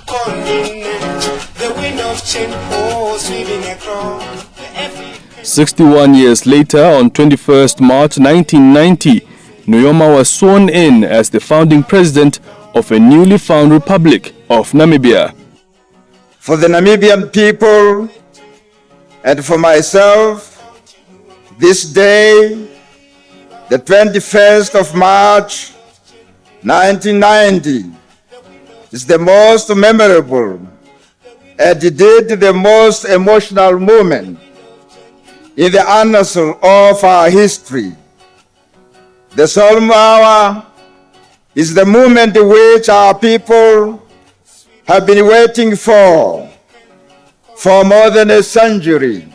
continent, the wind of change, oh, sweeping across the African. 61 years later, on 21st March 1990, Nujoma was sworn in as the founding president of a newly found Republic of Namibia. For the Namibian people and for myself, this day, the 21st of March 1990 is the most memorable and indeed the most emotional moment in the annals of our history. The solemn hour is the moment which our people have been waiting for more than a century.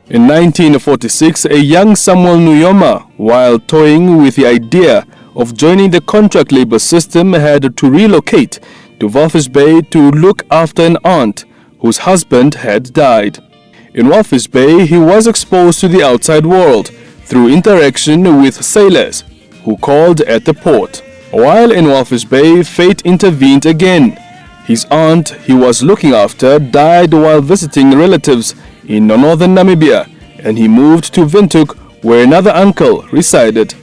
In 1946, a young Samuel Nujoma, while toying with the idea of joining the contract labor system, had to relocate to Walvis Bay to look after an aunt whose husband had died. In Walvis Bay, he was exposed to the outside world through interaction with sailors who called at the port. While in Walvis Bay, fate intervened again. His aunt he was looking after died while visiting relatives in northern Namibia, and he moved to Windhoek, where another uncle resided.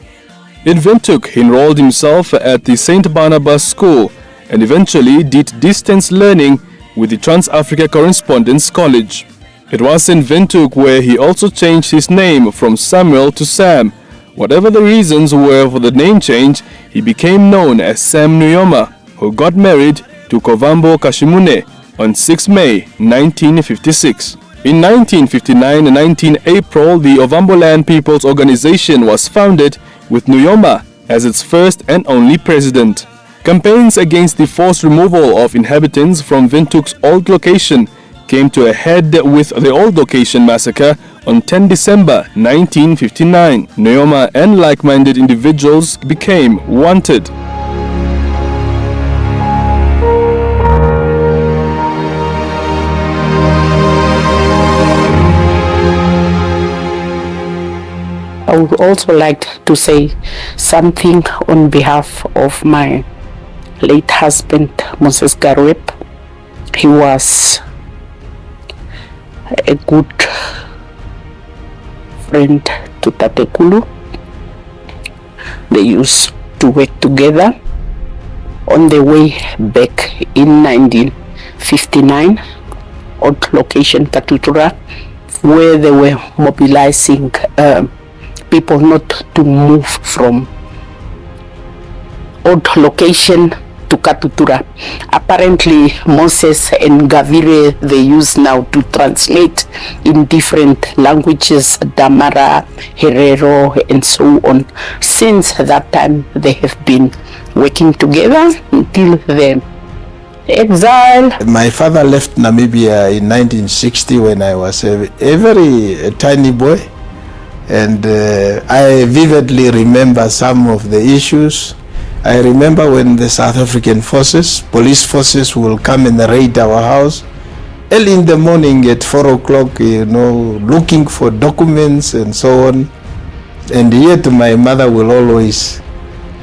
In Windhoek, he enrolled himself at the St. Barnabas School and eventually did distance learning with the Trans-Africa Correspondence College. It was in Windhoek where he also changed his name from Samuel to Sam. Whatever the reasons were for the name change, he became known as Sam Nujoma, who got married to Kovambo Kashimune on 6 May 1956. In 1959 and 19 April, the Ovamboland People's Organization was founded with Nujoma as its first and only president. Campaigns against the forced removal of inhabitants from Windhoek's old location came to a head with the old location massacre on 10 December 1959. Nujoma and like-minded individuals became wanted. I would also like to say something on behalf of my late husband, Moses Garwep. He was a good friend to Tatekulu. They used to work together. On the way back in 1959, at location Katutura, where they were mobilizing people not to move from old location to Katutura. Apparently Moses and Gavire, they use now to translate in different languages, Damara, Herero, and so on. Since that time they have been working together until the exile. My father left Namibia in 1960 when I was a very tiny boy, and I vividly remember some of the issues. I remember when the South African forces, police forces, will come and raid our house early in the morning at 4 o'clock, looking for documents and so on. And yet my mother will always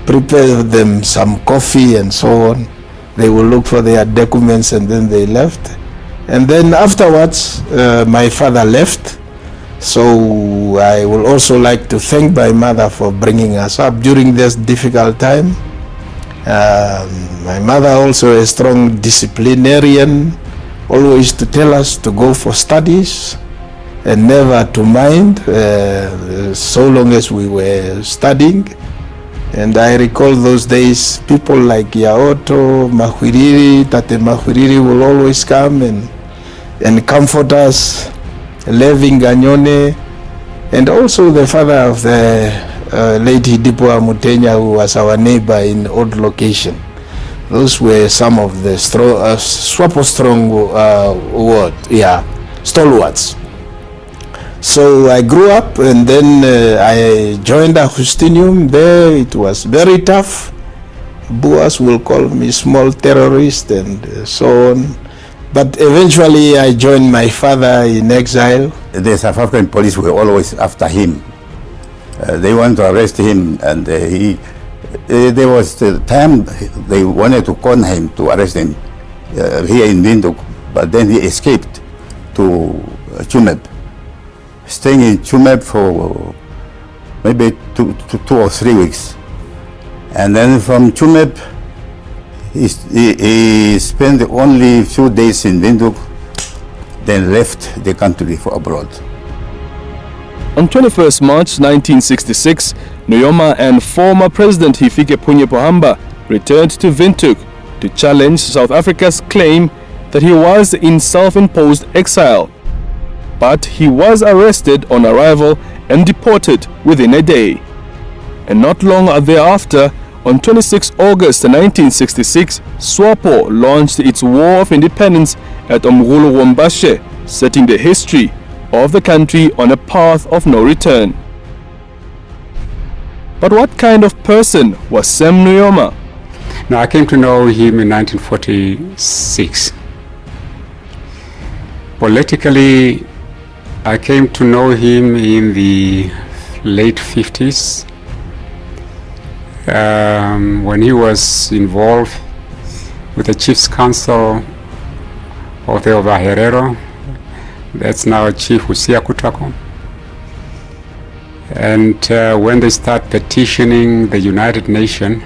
prepare them some coffee and so on. They will look for their documents and then they left. And then afterwards, my father left. So I would also like to thank my mother for bringing us up during this difficult time. My mother also a strong disciplinarian, always to tell us to go for studies and never to mind, so long as we were studying. And I recall those days, people like Yaoto, Mahwiriri, Tate Mahwiriri will always come and comfort us, Levi Ganyone, and also the father of the late Hidipo Amutenya, who was our neighbor in old location. Those were some of the stalwarts. So I grew up, and then I joined Agustinium. There it was very tough. Boas will call me small terrorist and so on. But eventually I joined my father in exile. The South African police were always after him. They wanted to arrest him, and there was the time they wanted to con him to arrest him here in Windhoek, but then he escaped to Chumeb, staying in Chumeb for maybe two or 3 weeks. And then from Chumeb, he spent only a few days in Windhoek, then left the country for abroad. On 21st March 1966, Nujoma and former President Hifikepunye Pohamba returned to Windhoek to challenge South Africa's claim that he was in self-imposed exile. But he was arrested on arrival and deported within a day. And not long thereafter, on 26 August 1966, SWAPO launched its War of Independence at Umgulu Wombashe, setting the history of the country on a path of no return. But what kind of person was Sam Nujoma? Now, I came to know him in 1946. Politically, I came to know him in the late 50s, when he was involved with the Chief's Council of the Herero. That's now Chief Usia Kutako. And when they start petitioning the United Nations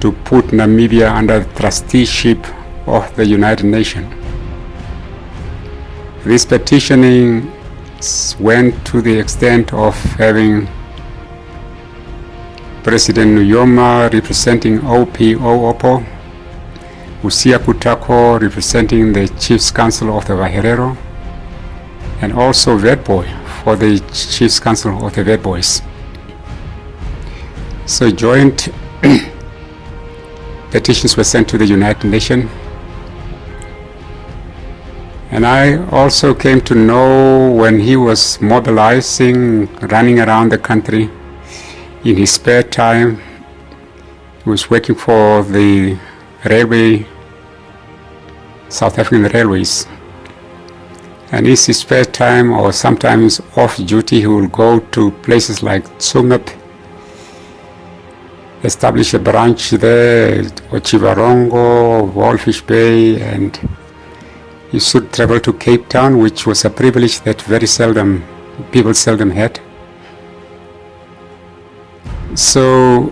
to put Namibia under the trusteeship of the United Nations, this petitioning went to the extent of having President Nujoma representing OPO, Usia Kutako representing the Chiefs Council of the Herero, and also Vetboy for the Chiefs Council of the Vetboys. So joint petitions were sent to the United Nations. And I also came to know when he was mobilizing, running around the country in his spare time. He was working for the railway, South African Railways. And in his spare time or sometimes off duty, he will go to places like Tsungep, establish a branch there, or Chivarongo, Walfish Bay, and he should travel to Cape Town, which was a privilege that people seldom had. So,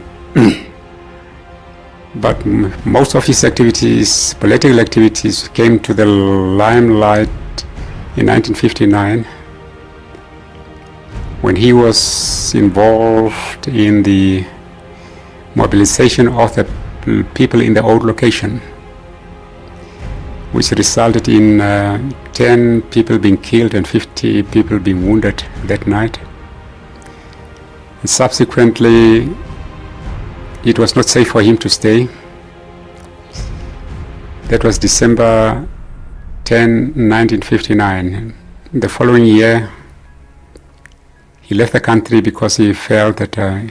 but most of his activities, political activities, came to the limelight in 1959 when he was involved in the mobilization of the people in the old location, which resulted in 10 people being killed and 50 people being wounded that night. And subsequently, it was not safe for him to stay. That was December 10, 1959. The following year, he left the country because he felt that he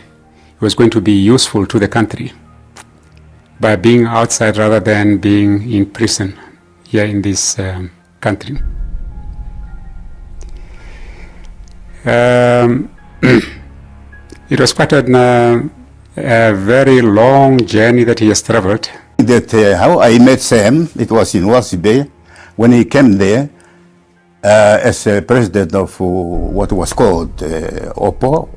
was going to be useful to the country by being outside rather than being in prison here in this country. It was quite a very long journey that he has traveled. How I met Sam, it was in Walvis Bay, when he came there as president of what was called OPO,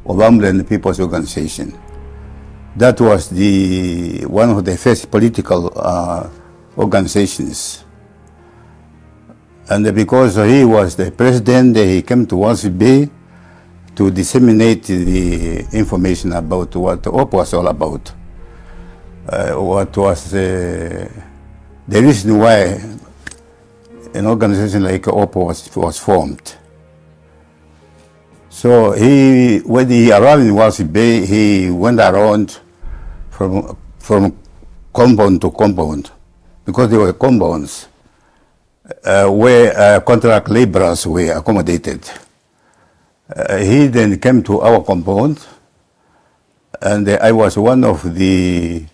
Ovamland People's Organization. That was one of the first political organizations. And because he was the president, he came to Walvis Bay to disseminate the information about what OPO was all about. What was the reason why an organization like OPO was formed. So when he arrived in Walvis Bay, he went around from compound to compound, because there were compounds where contract laborers were accommodated. He then came to our compound, and I was one of the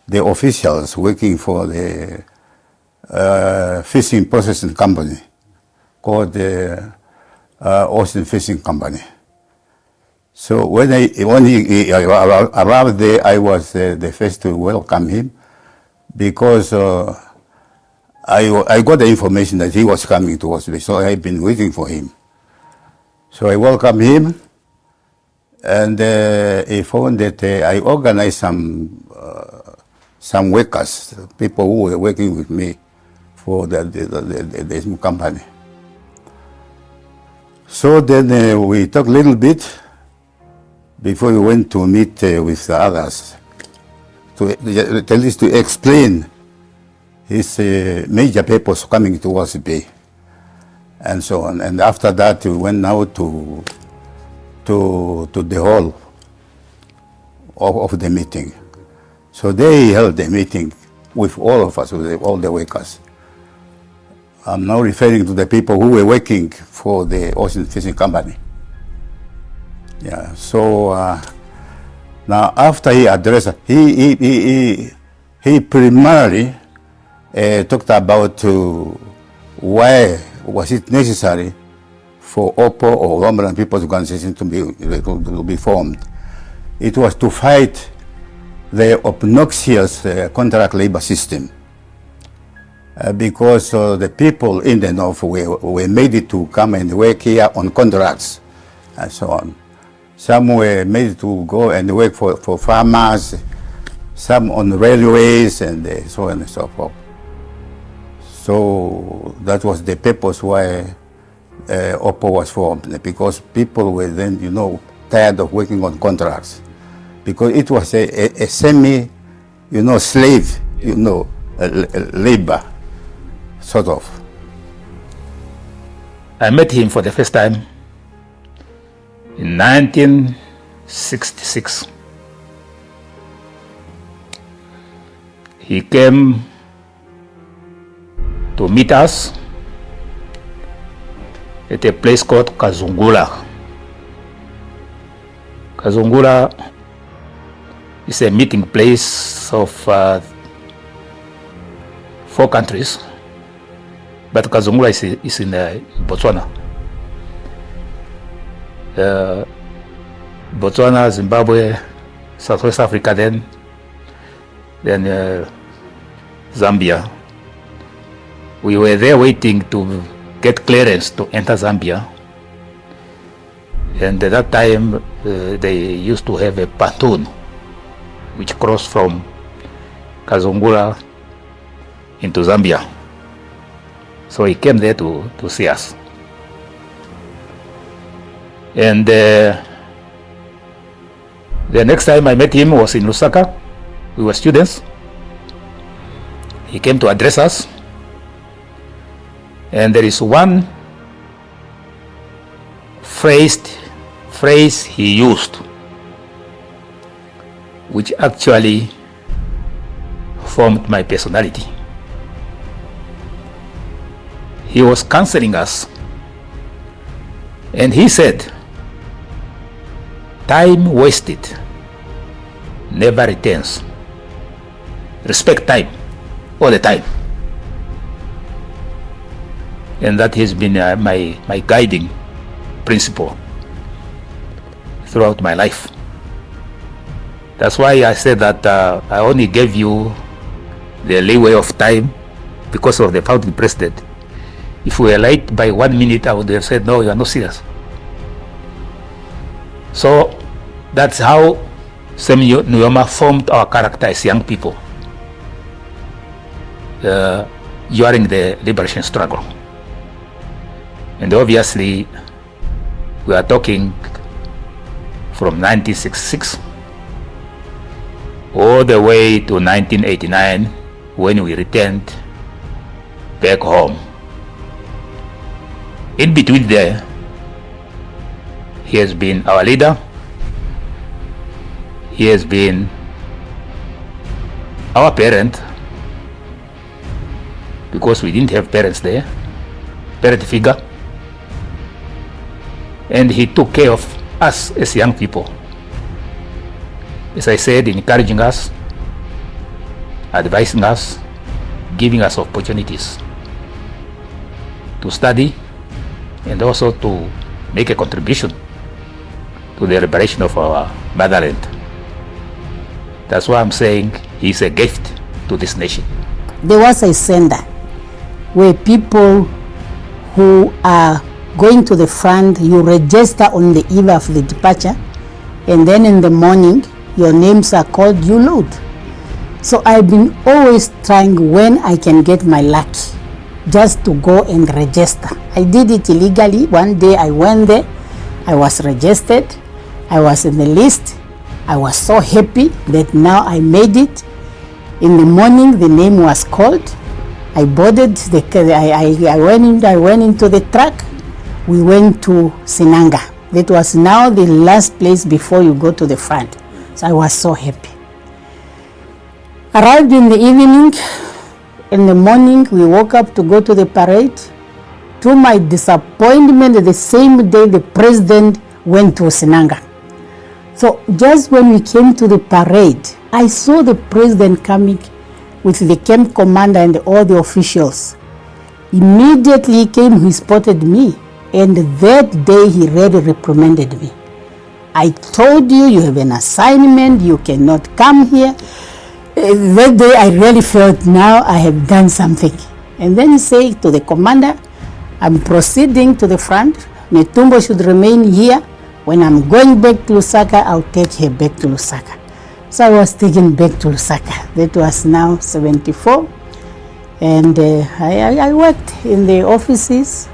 officials working for the fishing processing company called the Ocean Fishing Company. So when he arrived there, I was the first to welcome him, because I got the information that he was coming to us, so I've been waiting for him. So I welcomed him, and he found that I organized some workers, people who were working with me for the company. So then we talked a little bit before we went to meet with the others, to explain his major purpose coming to Walvis Bay, and so on. And after that, we went now to the hall of the meeting. So they held the meeting with all of us, with all the workers. I'm now referring to the people who were working for the Ocean Fishing Company. Yeah. So now, after he addressed, he primarily talked about why was it necessary for OPO or Rwanda People's Organization to be formed. It was to fight the obnoxious contract labor system, because the people in the north were made to come and work here on contracts and so on. Some were made to go and work for farmers, some on railways, and so on and so forth. So that was the purpose why OPO was formed, because people were then, tired of working on contracts, because it was a semi, slave, labor, sort of. I met him for the first time in 1966. He came to meet us at a place called Kazungula. Kazungula is a meeting place of 4 countries, but Kazungula is in Botswana. Botswana, Zimbabwe, Southwest Africa, then Zambia. We were there waiting to get clearance to enter Zambia. And at that time, they used to have a pontoon which crossed from Kazungula into Zambia. So he came there to see us. And the next time I met him was in Lusaka. We were students. He came to address us. And there is one phrase he used, which actually formed my personality. He was counseling us, and he said, "Time wasted never returns. Respect time all the time." And that has been my guiding principle throughout my life. That's why I said that I only gave you the leeway of time because of the founding president. If we were late by 1 minute, I would have said, no, you are not serious. So that's how Nujoma formed our character as young people during the liberation struggle. And obviously, we are talking from 1966 all the way to 1989 when we returned back home. In between there, he has been our leader. He has been our parent, because we didn't have parents there, parent figure. And he took care of us as young people. As I said, encouraging us, advising us, giving us opportunities to study and also to make a contribution to the liberation of our motherland. That's why I'm saying he's a gift to this nation. There was a center where people who are going to the front, you register on the eve of the departure, and then in the morning your names are called, you load. So I've been always trying when I can get my luck just to go and register. I did it illegally. One day I went there, I was registered, I was in the list. I was so happy that now I made it. In the morning the name was called. I boarded I went into the truck. We went to Sinanga. That was now the last place before you go to the front. So I was so happy. Arrived in the evening. In the morning we woke up to go to the parade. To my disappointment, the same day the president went to Sinanga. So just when we came to the parade, I saw the president coming with the camp commander and all the officials. Immediately he came, he spotted me. And that day he really reprimanded me. I told you, you have an assignment, you cannot come here. That day I really felt now I have done something. And then he said to the commander, I'm proceeding to the front. Netumbo should remain here. When I'm going back to Lusaka, I'll take her back to Lusaka. So I was taken back to Lusaka. That was now 74. And I worked in the offices.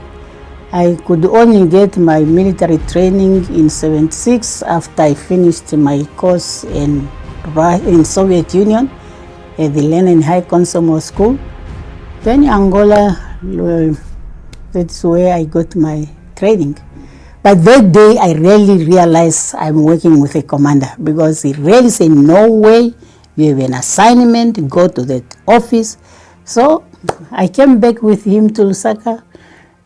I could only get my military training in 76 after I finished my course in Soviet Union at the Lenin High Consumer School. Then Angola, that's where I got my training. But that day I really realized I'm working with a commander, because he really said, no way, you have an assignment, go to that office. So I came back with him to Lusaka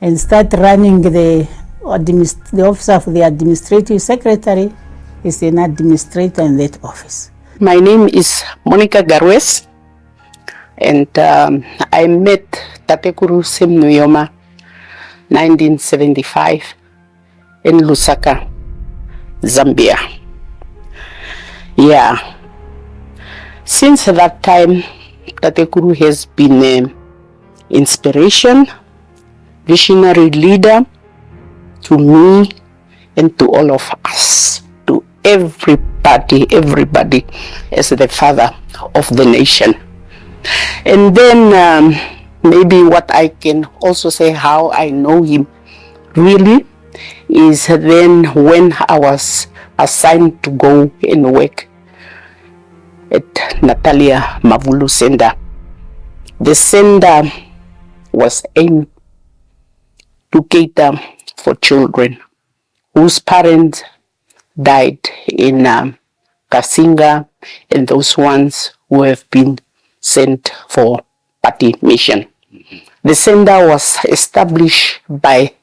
and start running the office of the administrative secretary. Is an administrator in that office. My name is Monica Garwes, and I met Tatekuru Sim Nujoma, 1975, in Lusaka, Zambia. Yeah. Since that time, Tatekuru has been an inspiration, visionary leader to me and to all of us, to everybody as the father of the nation. And then maybe what I can also say how I know him really is then when I was assigned to go and work at Natalia Mavulu Center. The center was aimed to cater for children whose parents died in Kasinga and those ones who have been sent for party mission. The center was established by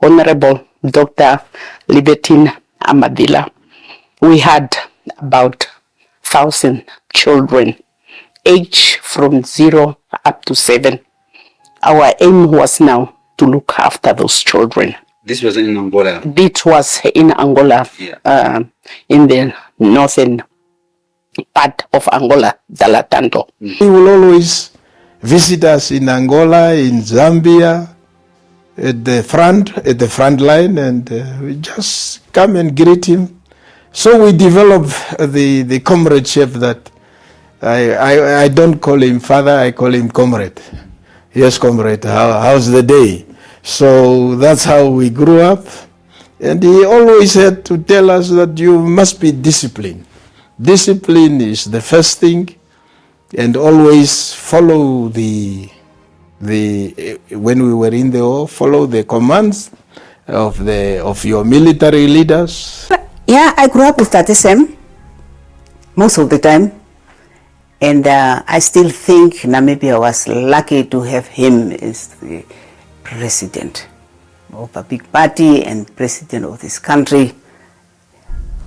Honorable Dr. Libertine Amadila. We had about 1,000 children, aged from 0 up to 7. Our aim was now to look after those children. This was in Angola? This was in Angola, yeah. In the northern part of Angola, Dalatanto. He will always visit us in Angola, in Zambia, at the front line, and we just come and greet him. So we develop the comradeship that I don't call him father, I call him comrade. Yes, comrade, how's the day? So that's how we grew up. And he always had to tell us that you must be disciplined. Discipline is the first thing, and always follow when we were in the war, follow the commands of your military leaders. Yeah, I grew up with Tatesem most of the time, and I still think Namibia was lucky to have him as the president of a big party and president of this country.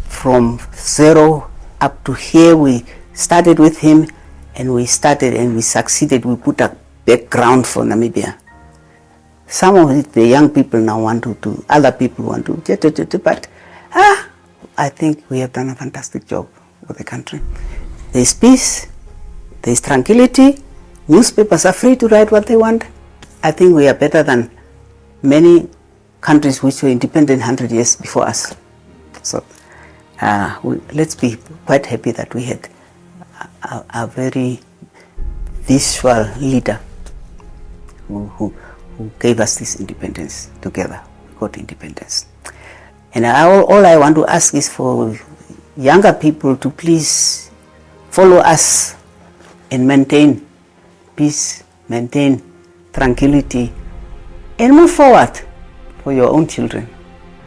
From 0 up to here, we started with him, and we succeeded. We put a background for Namibia. Some of it, the young people now want to do, other people want to, but I think we have done a fantastic job for the country. There is peace, there is tranquility, newspapers are free to write what they want. I think we are better than many countries which were independent 100 years before us. So let's be quite happy that we had a very visual leader who gave us this independence together. We got independence. And all I want to ask is for younger people to please follow us and maintain peace, maintain tranquility, and move forward for your own children.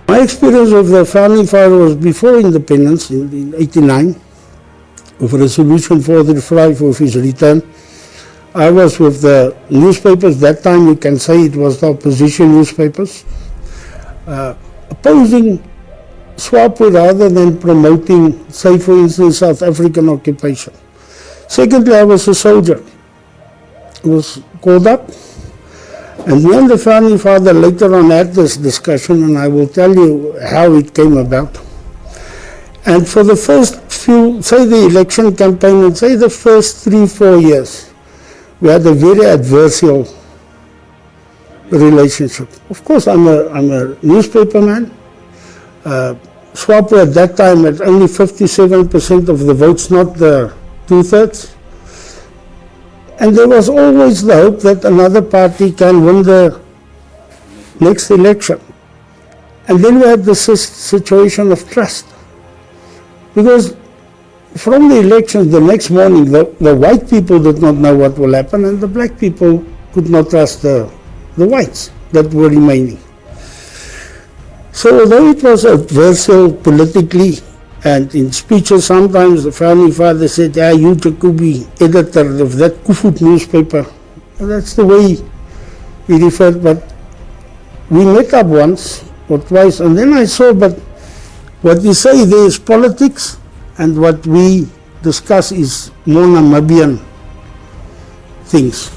My experience of the founding father was before independence in 89, with Resolution 435 of his return. I was with the newspapers. That time you can say it was the opposition newspapers, opposing SWAPO rather than promoting, say for instance, South African occupation. Secondly, I was a soldier. I was called up, and me and the founding father later on had this discussion, and I will tell you how it came about. And for the first few, say the election campaign, and say the first 3-4 years, we had a very adversarial relationship. Of course, I'm a newspaperman. SWAPO at that time had only 57% of the votes, not the 2/3. And there was always the hope that another party can win the next election. And then we had the situation of trust. Because from the elections the next morning, the white people did not know what will happen, and the black people could not trust the whites that were remaining. So although it was adversarial politically, and in speeches sometimes the founding father said, you Jacobi, editor of that Kufut newspaper. And that's the way he referred, but we met up once or twice, and then I saw, but what you say there is politics, and what we discuss is more Namibian things.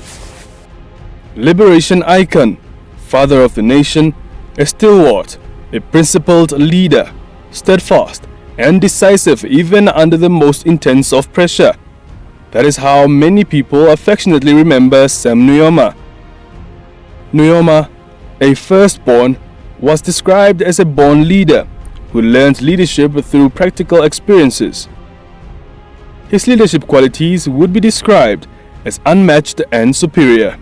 liberation icon, father of the nation, a stalwart, a principled leader, steadfast and decisive even under the most intense of pressure. That is how many people affectionately remember Sam Nujoma. Nujoma, a firstborn, was described as a born leader who learned leadership through practical experiences. His leadership qualities would be described as unmatched and superior.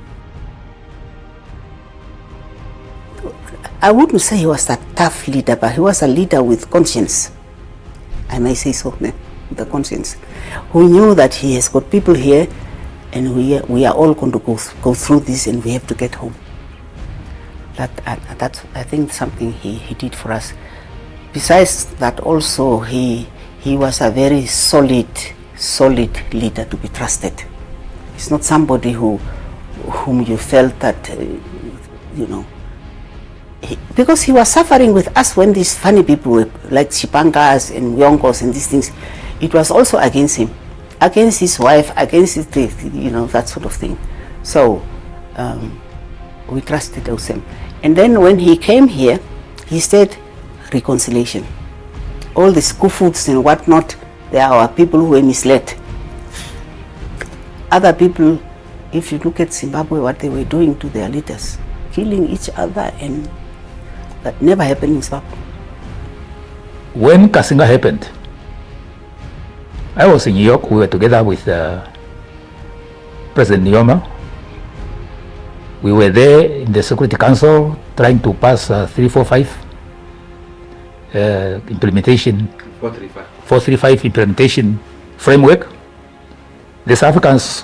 I wouldn't say he was a tough leader, but he was a leader with conscience. I may say so, with the conscience. Who knew that he has got people here and we are all going to go through this and we have to get home. That's, I think, something he did for us. Besides that, also, he was a very solid leader to be trusted. He's not somebody whom you felt that, because he was suffering with us when these funny people were like Chipangas and Yongos and these things. It was also against him, against his wife, against his, that sort of thing. So we trusted Osem. And then when he came here, he said reconciliation. All the skufoods and whatnot, there are people who were misled. Other people, if you look at Zimbabwe, what they were doing to their leaders, killing each other, and that never happened in Zimbabwe. When Kasinga happened, I was in New York. We were together with President Nujoma. We were there in the Security Council trying to pass 345 implementation, 435 implementation framework. The South Africans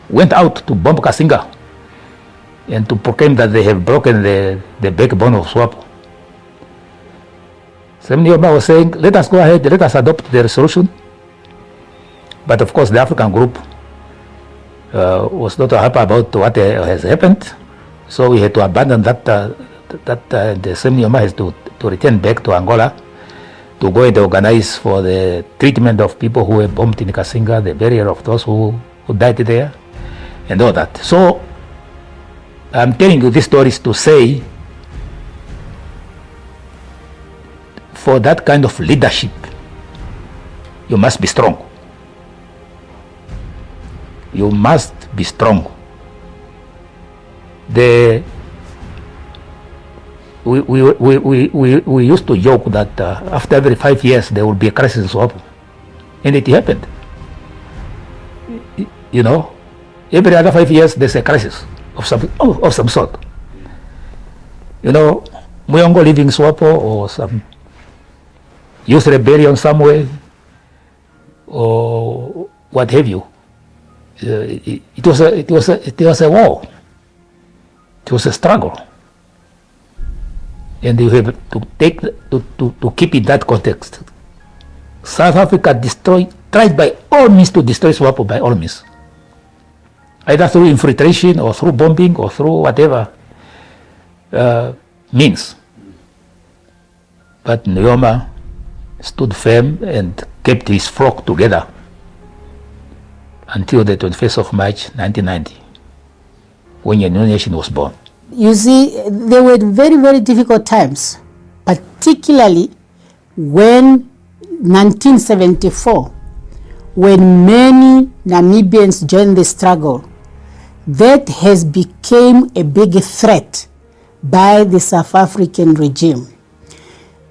went out to bomb Kasinga and to proclaim that they have broken the backbone of SWAPO. Sam Nujoma was saying, let us go ahead, let us adopt the resolution. But of course, the African group was not happy about what has happened. So we had to abandon that, the Sam Nujoma has to return back to Angola to go and organize for the treatment of people who were bombed in Kasinga, the burial of those who died there, and all that. So I'm telling you these stories to say, for that kind of leadership, you must be strong. You must be strong. We used to joke that after every 5 years there will be a crisis in SWAPO, and it happened. Every other 5 years there's a crisis of some sort. Muyongo leaving SWAPO, or some youth rebellion somewhere, or what have you. It was a war. It was a struggle, and you have to keep in that context. South Africa tried by all means to destroy SWAPO, by all means, either through infiltration or through bombing or through whatever means. But Nujoma stood firm and kept his flock together until the 21st of March 1990, when a new nation was born. You see, there were very, very difficult times, particularly when 1974, when many Namibians joined the struggle. That has become a big threat by the South African regime.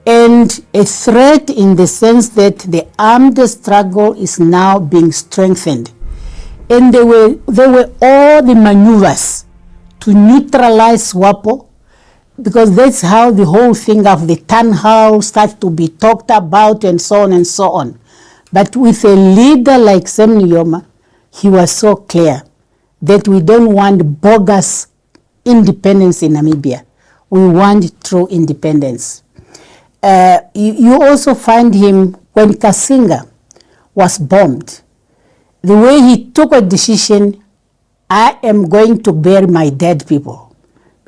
And a threat in the sense that the armed struggle is now being strengthened. And there were all the maneuvers to neutralize SWAPO, because that's how the whole thing of the town hall starts to be talked about, and so on and so on. But with a leader like Sam Nujoma, he was so clear that we don't want bogus independence in Namibia. We want true independence. You also find him when Kasinga was bombed. The way he took a decision, I am going to bury my dead people,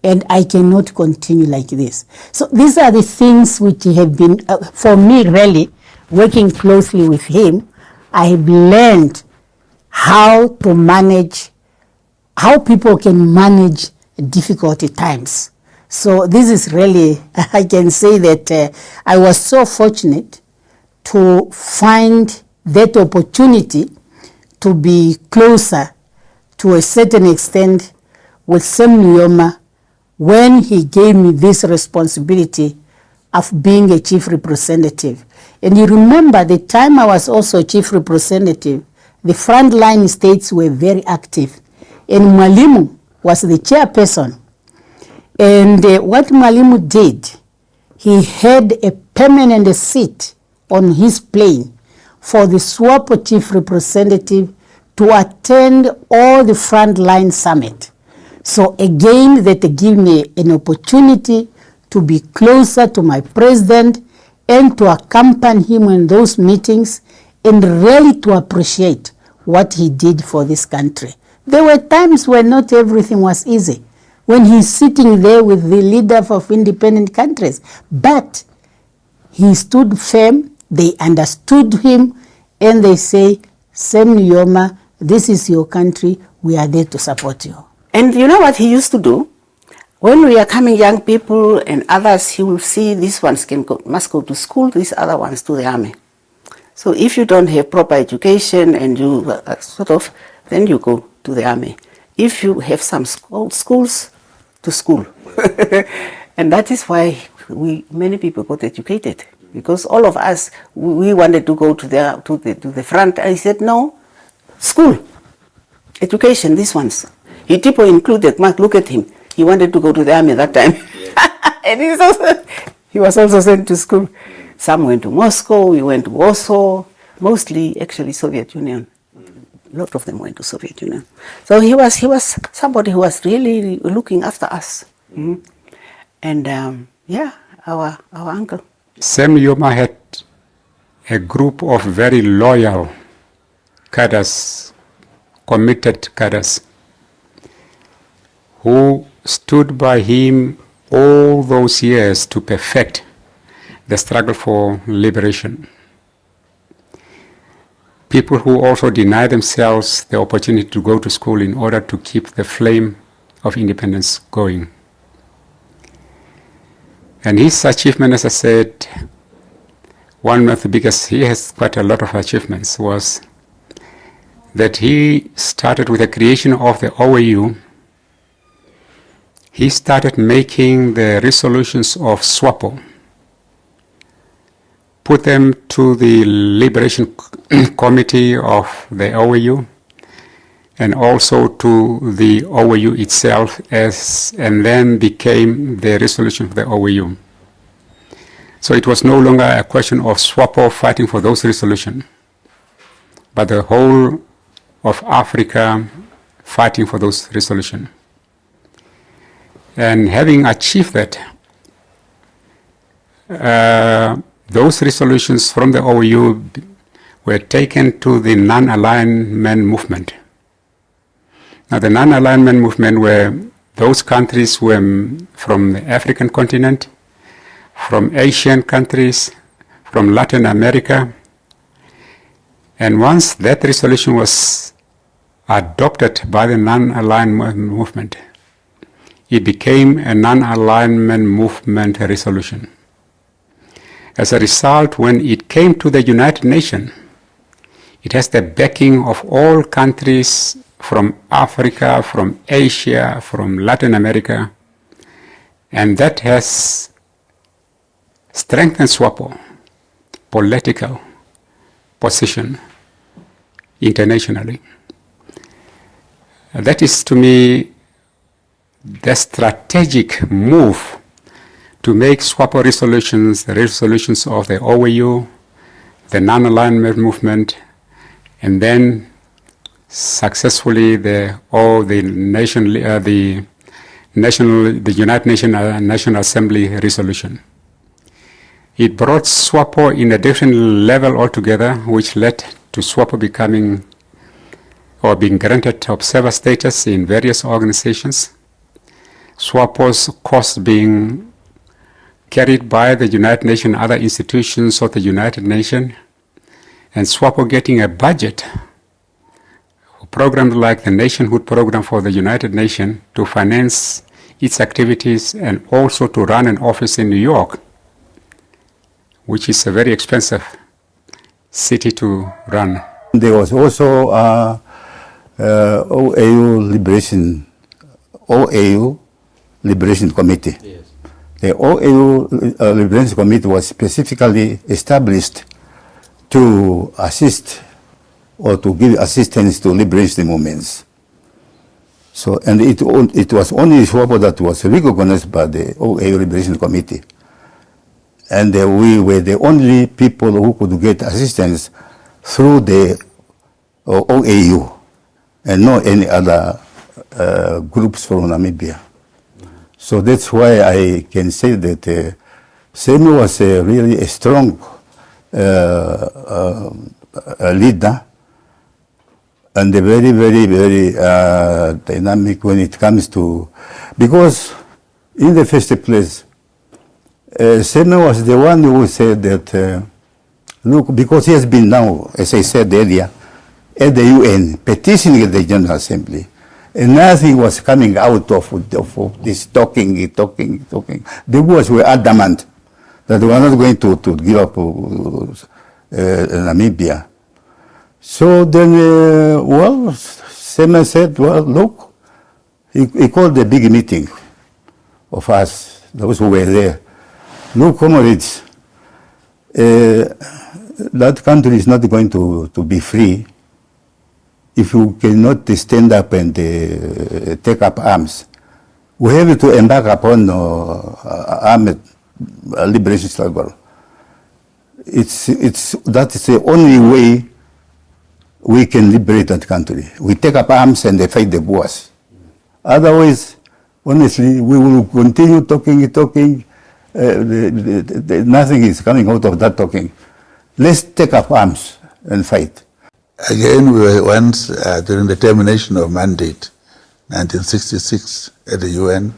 and I cannot continue like this. So these are the things which have been, for me really, working closely with him, I have learned how to manage, how people can manage difficult times. So this is really, I can say that I was so fortunate to find that opportunity to be closer to a certain extent with Sam Nujoma when he gave me this responsibility of being a chief representative. And you remember the time I was also a chief representative, the frontline states were very active. And Mwalimu was the chairperson. And what Mwalimu did, he had a permanent seat on his plane for the SWAPO chief representative to attend all the frontline summit. So again, that gave me an opportunity to be closer to my president and to accompany him in those meetings and really to appreciate what he did for this country. There were times when not everything was easy, when he's sitting there with the leader of independent countries, but he stood firm, they understood him, and they say, Sam Nujoma, this is your country, we are there to support you. And you know what he used to do? When we are coming young people and others, he will see these ones must go to school, these other ones to the army. So if you don't have proper education and you then you go to the army. If you have some schools, to school. And that is why many people got educated. Because all of us, we wanted to go to the front. I said, no, school, education, these ones. People included, Mark, look at him. He wanted to go to the army that time. And he was also sent to school. Some went to Moscow, we went to Warsaw, mostly actually Soviet Union. A lot of them went to Soviet Union. So he was somebody who was really looking after us. Mm-hmm. And yeah, our uncle. Sam Nujoma had a group of very loyal cadres, committed cadres, who stood by him all those years to perfect the struggle for liberation. People who also deny themselves the opportunity to go to school in order to keep the flame of independence going. And his achievement, as I said, one of the biggest, he has quite a lot of achievements, was that he started with the creation of the OAU. He started making the resolutions of SWAPO, put them to the Liberation Committee of the OAU, and also to the OAU itself, and then became the resolution of the OAU. So it was no longer a question of SWAPO fighting for those resolutions, but the whole of Africa fighting for those resolutions. And having achieved that, those resolutions from the OAU were taken to the non-alignment movement. Now, the non-alignment movement were those countries were from the African continent, from Asian countries, from Latin America. And once that resolution was adopted by the non-alignment movement, it became a non-alignment movement resolution. As a result, when it came to the United Nations, it has the backing of all countries from Africa, from Asia, from Latin America, and that has strengthened SWAPO political position internationally. That is, to me, the strategic move to make SWAPO resolutions, the resolutions of the OAU, the non-alignment movement, and then successfully the United Nations National Assembly resolution. It brought SWAPO in a different level altogether, which led to SWAPO becoming or being granted observer status in various organizations. SWAPO's costs being carried by the United Nations and other institutions of the United Nations, and SWAPO getting a budget, programs like the Nationhood Program for the United Nations to finance its activities and also to run an office in New York, which is a very expensive city to run. There was also OAU Liberation Committee. Yes. The OAU Liberation Committee was specifically established to assist or to give assistance to liberation movements. So, and it was only Nujoma that was recognized by the OAU Liberation Committee. And we were the only people who could get assistance through the OAU and not any other groups from Namibia. So that's why I can say that Semi was really a strong leader and very, very, very dynamic when it comes to, because in the first place, Semi was the one who said that, look, because he has been now, as I said earlier, at the UN, petitioning the General Assembly, and nothing was coming out of this talking. The boys were adamant that they were not going to give up Namibia. So then, well, Semi said, well, look, he called a big meeting of us, those who were there. Look, comrades, that country is not going to be free if you cannot stand up and take up arms. We have to embark upon armed liberation struggle. That's the only way we can liberate that country. We take up arms and they fight the Boers. Otherwise, honestly, we will continue talking. Nothing is coming out of that talking. Let's take up arms and fight. Again, we were once during the termination of mandate, 1966 at the UN,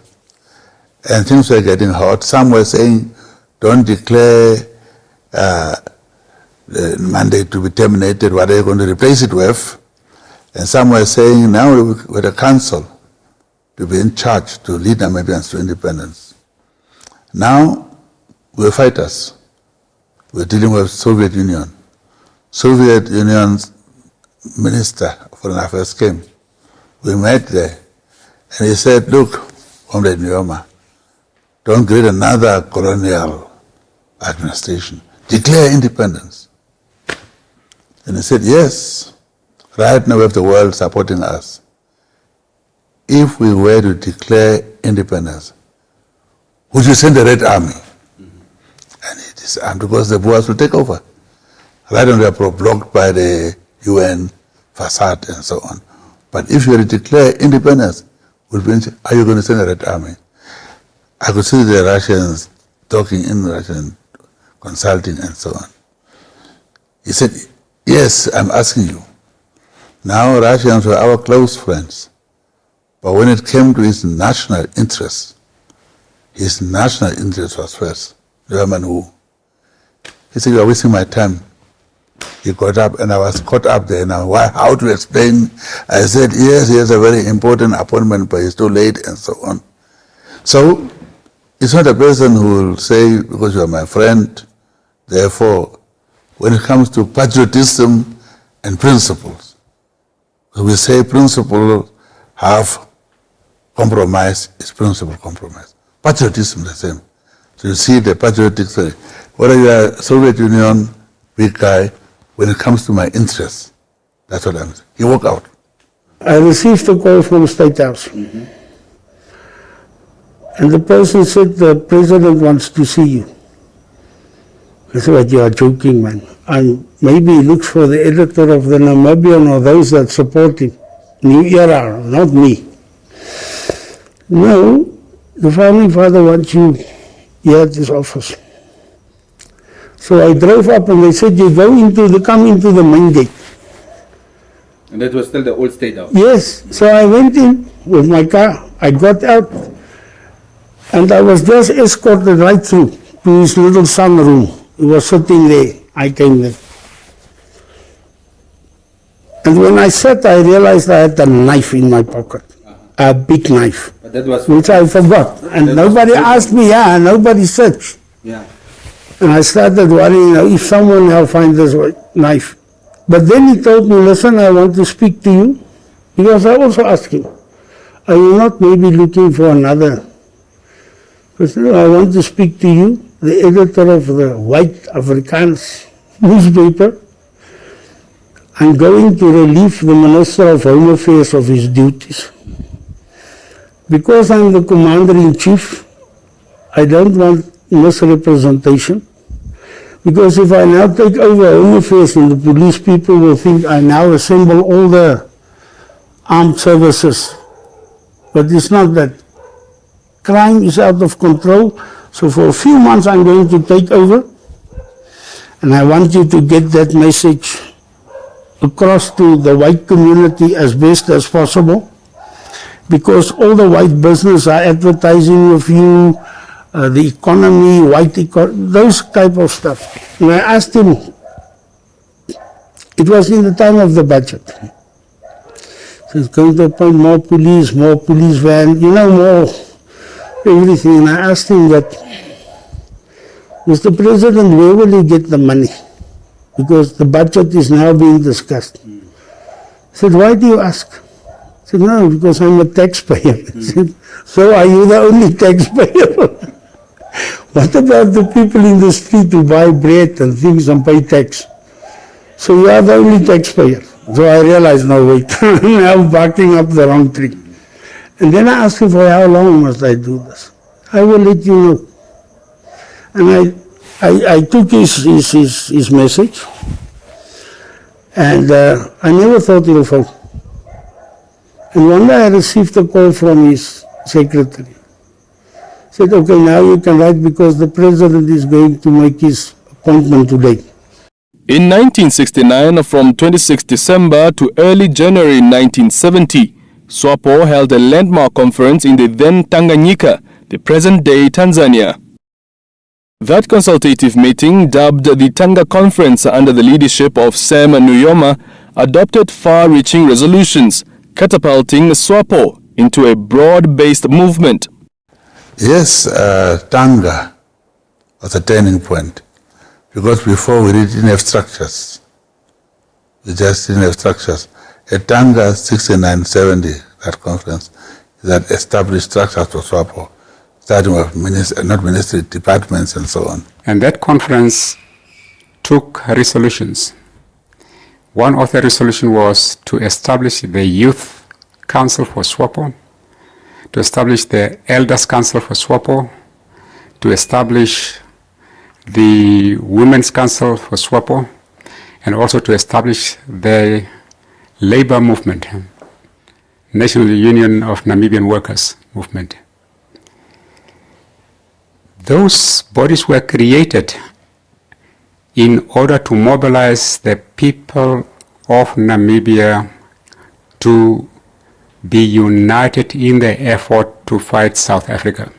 and things were getting hot. Some were saying, don't declare the mandate to be terminated, what are you going to replace it with? And some were saying, now we're a council to be in charge to lead Namibians to independence. Now, we're fighters. We're dealing with Soviet Union. Soviet Union's Minister of Foreign Affairs came. We met there, and he said, look, Comrade Nujoma, don't create another colonial administration. Declare independence. And he said, yes, right now we have the world supporting us. If we were to declare independence, would you send the Red Army? And it is because the Boers will take over. Right now they are blocked by the UN facade and so on. But if you were to declare independence, are you going to send a Red Army? I could see the Russians talking in Russian, consulting and so on. He said, yes, I'm asking you. Now Russians were our close friends. But when it came to his national interests was first. German who? He said, you are wasting my time. He got up and I was caught up there. Now, how to explain? I said, yes, he has a very important appointment, but it's too late and so on. So, it's not a person who will say, because you are my friend, therefore, when it comes to patriotism and principles, we say principle have compromise is principle compromise. Patriotism the same. So you see the patriotic side. Whether you are Soviet Union, big guy, when it comes to my interests, that's what I'm saying. He walked out. I received a call from State House. Mm-hmm. And the person said, the president wants to see you. I said, you are joking, man. And maybe he looks for the editor of the Namibian or those that support him. New Era, not me. No, the founding father wants you here at his office. So I drove up and they said, come into the main gate. And that was still the old State House? Yes. So I went in with my car. I got out and I was just escorted right through to his little sunroom. He was sitting there. I came there. And when I sat, I realized I had a knife in my pocket. a big knife, That was which I forgot. And nobody asked me, nobody searched. Yeah. And I started worrying, if someone now finds this knife. But then he told me, listen, I want to speak to you. Because I also asked him, are you not maybe looking for another? He said, no, I want to speak to you, the editor of the White Afrikaans newspaper. I'm going to relieve the Minister of Home Affairs of his duties. Because I'm the Commander-in-Chief, I don't want misrepresentation. Because if I now take over Home Affairs and the police people will think I now assemble all the armed services. But it's not that. Crime is out of control. So for a few months I'm going to take over. And I want you to get that message across to the white community as best as possible. Because all the white business are advertising with you, the economy, those type of stuff. And I asked him, it was in the time of the budget. So he's going to appoint more police van, more everything. And I asked him that, Mr. President, where will you get the money? Because the budget is now being discussed. He said, why do you ask? I said, no, because I'm a taxpayer. He said, so are you the only taxpayer? What about the people in the street who buy bread and things and pay tax? So you are the only taxpayer. So I realized, no, wait, I'm barking up the wrong tree. And then I asked him, for how long must I do this? I will let you know. And I took his message, and I never thought he'll fall. And one day I received a call from his secretary. He said, okay, now you can write because the president is going to make his appointment today. In 1969, from 26 December to early January 1970, SWAPO held a landmark conference in the then Tanganyika, the present-day Tanzania. That consultative meeting, dubbed the Tanga Conference under the leadership of Sam Nujoma, adopted far-reaching resolutions, catapulting SWAPO into a broad-based movement. Yes, Tanga was a turning point, because before we didn't have structures. We just didn't have structures. At Tanga 69-70, that conference, that established structures for SWAPO, starting with not ministry, departments and so on. And that conference took resolutions. One of the resolutions was to establish the Youth Council for SWAPO, to establish the Elders Council for SWAPO, to establish the Women's Council for SWAPO, and also to establish the labor movement, National Union of Namibian Workers movement. Those bodies were created in order to mobilize the people of Namibia to be united in the effort to fight South Africa.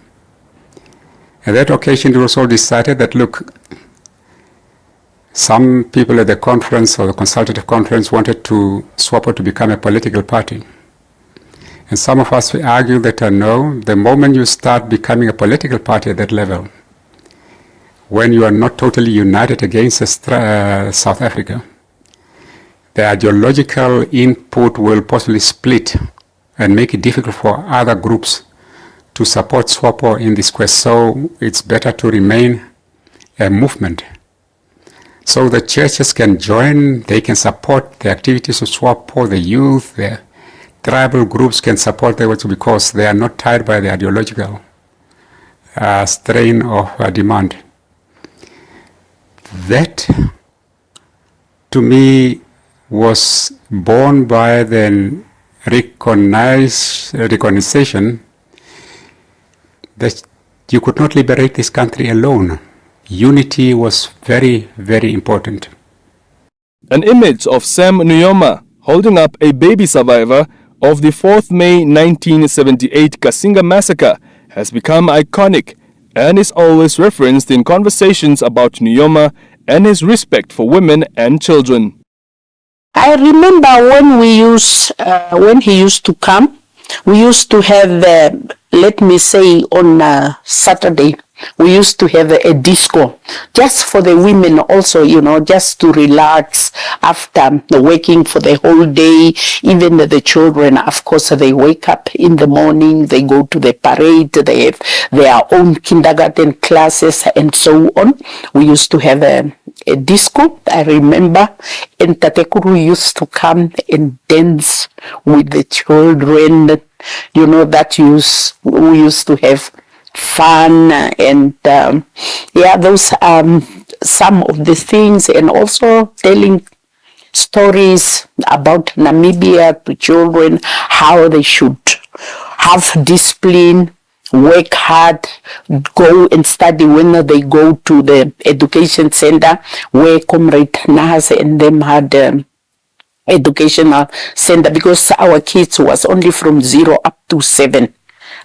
At that occasion, it was all decided that, look, some people at the conference or the consultative conference wanted SWAPO to become a political party. And some of us argued that no, the moment you start becoming a political party at that level, when you are not totally united against South Africa, the ideological input will possibly split and make it difficult for other groups to support SWAPO in this quest. So it's better to remain a movement. So the churches can join, they can support the activities of SWAPO, the youth, the tribal groups can support them because they are not tied by the ideological strain of demand. That, to me, was born by the recognition that you could not liberate this country alone. Unity was very, very important. An image of Sam Nujoma holding up a baby survivor of the 4th May 1978 Kasinga massacre has become iconic and is always referenced in conversations about Nujoma and his respect for women and children. I remember when he used to come we used to have, let me say, on Saturday, we used to have a disco just for the women also, just to relax after working for the whole day. Even the children, of course, they wake up in the morning, they go to the parade, they have their own kindergarten classes and so on. We used to have a disco, I remember, and Tatekuru used to come and dance with the children. That we used to have fun, and those are some of the things, and also telling stories about Namibia to children, how they should have discipline, work hard, go and study when they go to the education center where Comrade Nahas and them had educational center, because our kids was only from 0 up to 7,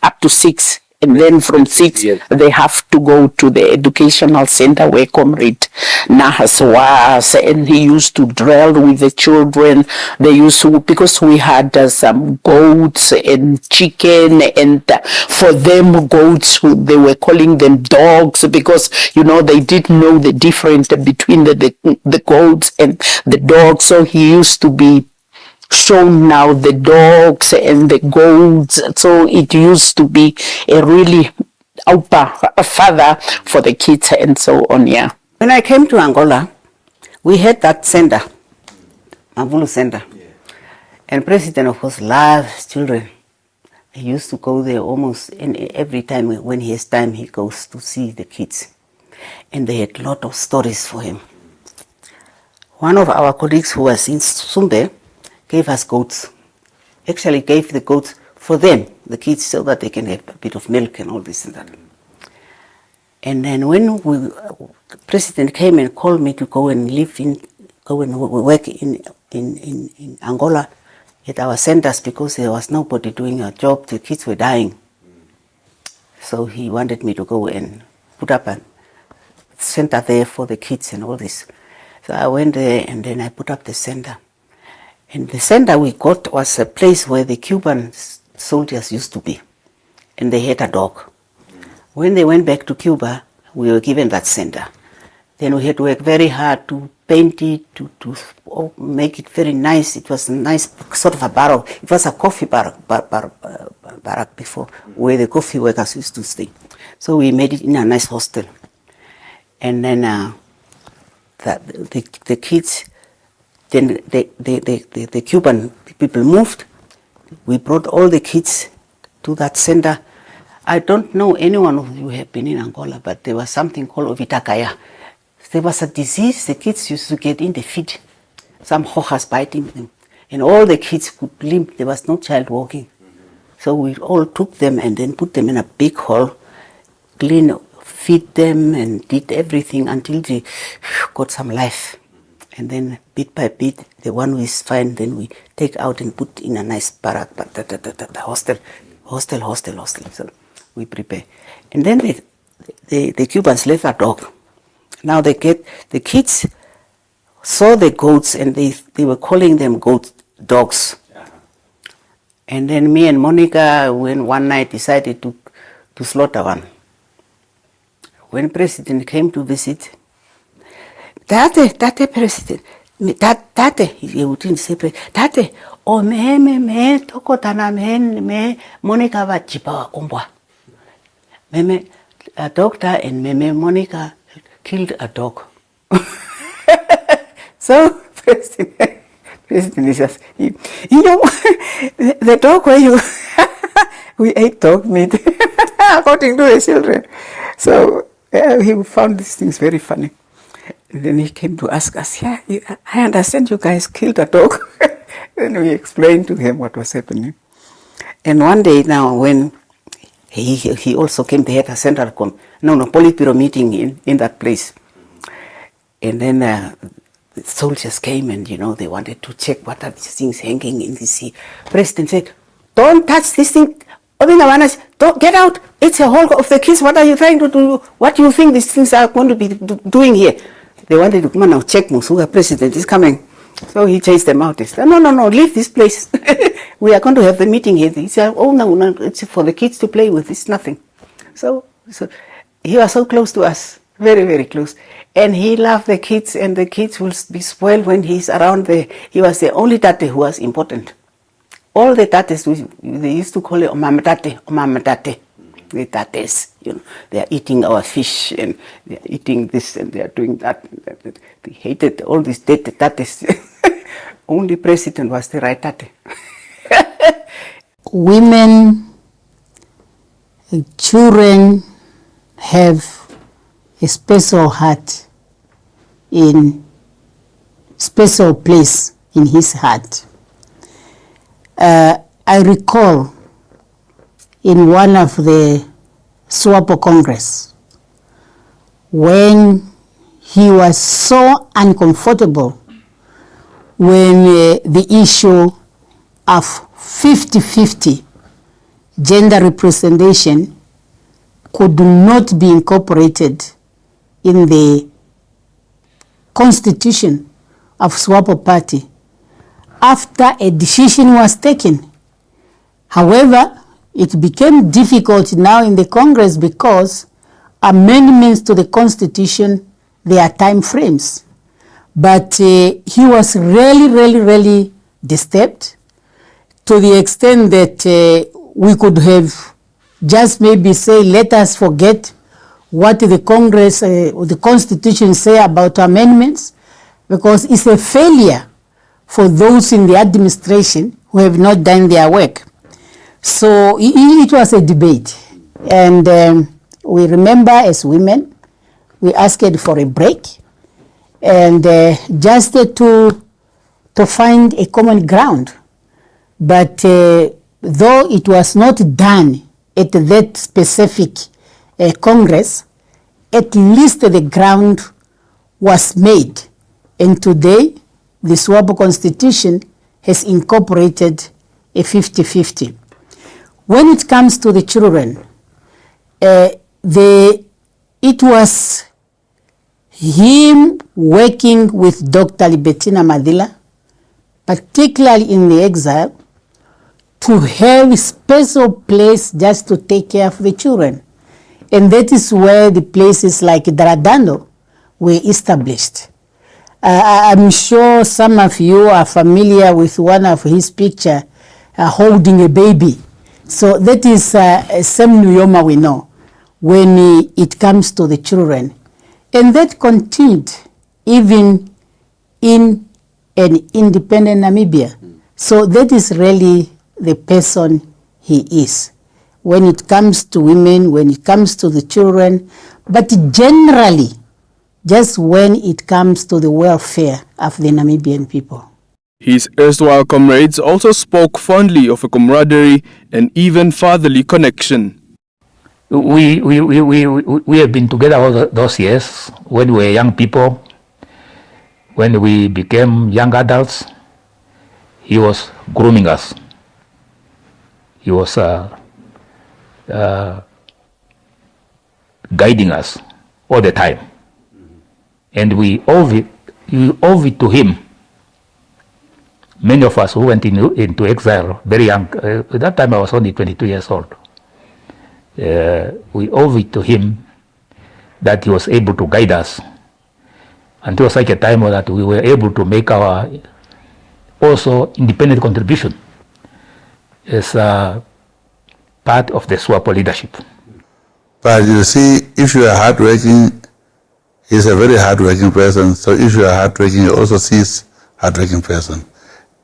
up to 6. And then from 6, they have to go to the educational center where Comrade Nahas was, and he used to drill with the children. They used to, because we had some goats and chicken, and for them, goats, they were calling them dogs, because, they didn't know the difference between the goats and the dogs. So he used to be shown now the dogs and the goats. So it used to be a really a father for the kids and so on, yeah. When I came to Angola, we had that center, Mavulu Center. And President, of course, loves children. He used to go there almost every time. When he has time, he goes to see the kids. And they had a lot of stories for him. One of our colleagues who was in Sumbe gave us goats. Actually gave the goats for them, the kids, so that they can have a bit of milk and all this and that. And then when the President came and called me to go and work in Angola at our centers, because there was nobody doing a job, the kids were dying. So he wanted me to go and put up a center there for the kids and all this. So I went there, and then I put up the center. And the center we got was a place where the Cuban soldiers used to be. And they had a dog. When they went back to Cuba, we were given that center. Then we had to work very hard to paint it, to make it very nice. It was a nice sort of a barrack. It was a coffee barrack before, where the coffee workers used to stay. So we made it in a nice hostel. And then the kids, then the Cuban people moved. We brought all the kids to that center. I don't know anyone of you have been in Angola, but there was something called Ovitakaya. There was a disease the kids used to get in the feet. Some hojas biting them. And all the kids could limp. There was no child walking. So we all took them and then put them in a big hall, feed them and did everything until they got some life. And then bit by bit, the one who is fine, then we take out and put in a nice barrack, hostel. So we prepare. And then the Cubans left a dog. Now the kids saw the goats, and they were calling them dogs. And then me and Monica, one night, decided to slaughter one. When President came to visit, Tate President, Tate, he wouldn't say President, Tate, oh me, tokotana me, Monica va chipa kumbwa. Me, a doctor and me, Monica killed a dog. So President is just, the dog where you, we ate dog meat, according to the children. So he found these things very funny. And then he came to ask us, I understand you guys killed a dog. Then we explained to him what was happening. And one day now, when he also came, they had a central Politburo meeting in that place. And then the soldiers came, and they wanted to check what are these things hanging in the sea. President said, don't touch this thing. Don't get out. It's a hole of the kids. What are you trying to do? What do you think these things are going to be doing here? They wanted to come and now check Musuga. President is coming. So he chased them out. He said, no, leave this place. we are going to have the meeting here. He said, oh, no, it's for the kids to play with. It's nothing. So he was so close to us, very, very close. And he loved the kids, and the kids will be spoiled when he's around there. He was the only tate who was important. All the tates, they used to call it omamatate, omamatate. The tates, they are eating our fish, and they are eating this, and they are doing that. They hated all these tates. Only president was the right tate. Women, children have a special heart, special place in his heart. I recall in one of the SWAPO Congress when he was so uncomfortable when the issue of 50-50 gender representation could not be incorporated in the constitution of SWAPO party after a decision was taken. However, it became difficult now in the Congress because amendments to the constitution, there are time frames. But he was really disturbed to the extent that we could have just maybe say, let us forget what the Congress or the Constitution say about amendments, because it's a failure for those in the administration who have not done their work. So it was a debate. And we remember as women, we asked for a break and just to find a common ground. But though it was not done at that specific Congress, at least the ground was made. And today, the SWAPO Constitution has incorporated a 50-50. When it comes to the children, it was him working with Dr. Libetina Madila, particularly in the exile, to have a special place just to take care of the children. And that is where the places like Daradando were established. I'm sure some of you are familiar with one of his pictures holding a baby. So that is Sam Nujoma we know when it comes to the children. And that continued even in an independent Namibia. So that is really the person he is. When it comes to women, when it comes to the children, but generally, just when it comes to the welfare of the Namibian people. His erstwhile comrades also spoke fondly of a camaraderie and even fatherly connection. We have been together all those years when we were young people. When we became young adults, he was grooming us. He was guiding us all the time. And we owe it to him. Many of us who went into exile very young, at that time I was only 22 years old. We owe it to him that he was able to guide us until such a time that we were able to make our also independent contribution as part of the SWAPO leadership. But you see, if you are hardworking, he's a very hardworking person. So if you are hardworking, he also sees hardworking person.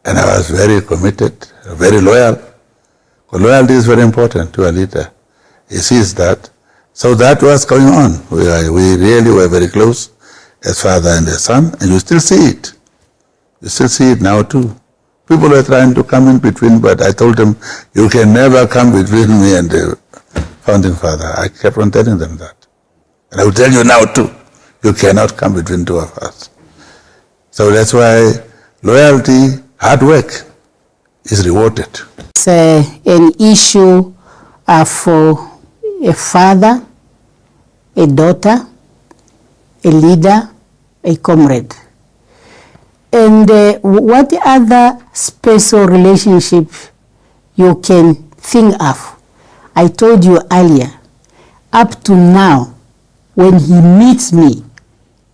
And I was very committed, very loyal. But loyalty is very important to a leader. He sees that. So that was going on. We really were very close as father and as son, and you still see it. You still see it now too. People were trying to come in between, but I told them, you can never come between me and the founding father. I kept on telling them that. And I will tell you now too, you cannot come between two of us. So that's why loyalty, hard work is rewarded. It's an issue for a father, a daughter, a leader, a comrade. And what other special relationship you can think of. I told you earlier, up to now, when he meets me,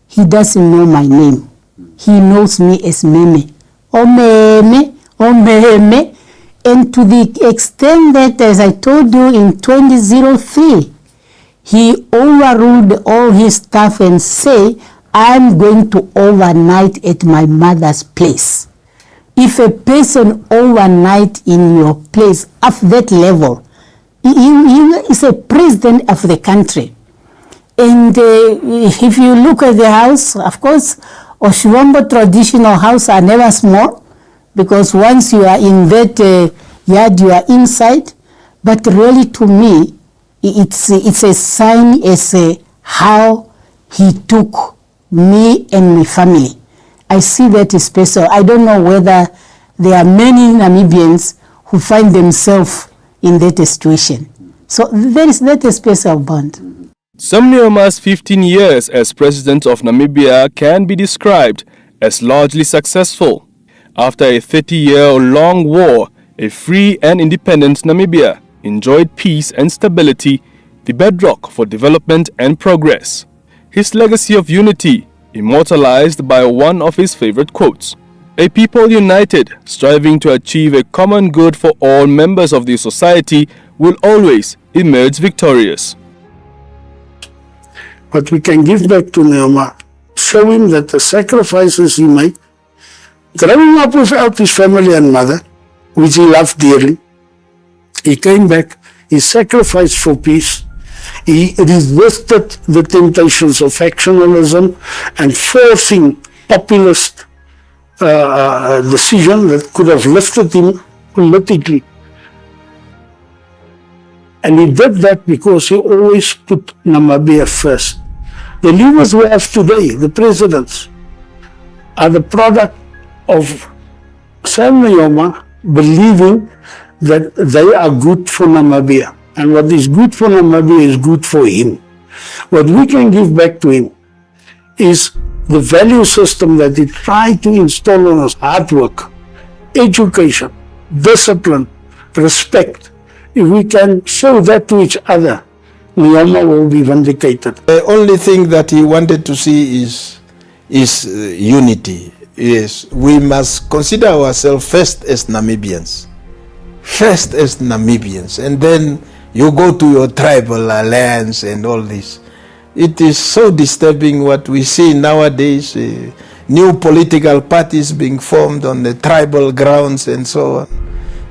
he doesn't know my name. He knows me as Meme. Oh, Meme, oh, Meme. And to the extent that, as I told you in 2003, he overruled all his staff and say, I'm going to overnight at my mother's place. If a person overnight in your place at that level, he is a president of the country. And if you look at the house, of course, Oshiwambo traditional house are never small, because once you are in that yard, you are inside. But really, to me, it's a sign as how he took me and my family. I see that is special. I don't know whether there are many Namibians who find themselves in that situation. So that is a special bond. Sam Nuyoma's 15 years as president of Namibia can be described as largely successful. After a 30-year-long war, a free and independent Namibia enjoyed peace and stability, the bedrock for development and progress. His legacy of unity, immortalized by one of his favorite quotes: "A people united, striving to achieve a common good for all members of the society, will always emerge victorious." What we can give back to Nujoma, show him that the sacrifices he made, growing up without his family and mother, which he loved dearly, he came back, he sacrificed for peace, he resisted the temptations of factionalism and forcing populist decision that could have lifted him politically. And he did that because he always put Namibia first. The leaders we have today, the presidents, are the product of Sam Nujoma believing that they are good for Namibia. And what is good for Namibia is good for him. What we can give back to him is the value system that he tried to install on us: hard work, education, discipline, respect. If we can show that to each other, Nujoma will be vindicated. The only thing that he wanted to see is unity. Yes, we must consider ourselves first as Namibians. First as Namibians, and then you go to your tribal alliance and all this. It is so disturbing what we see nowadays, new political parties being formed on the tribal grounds and so on.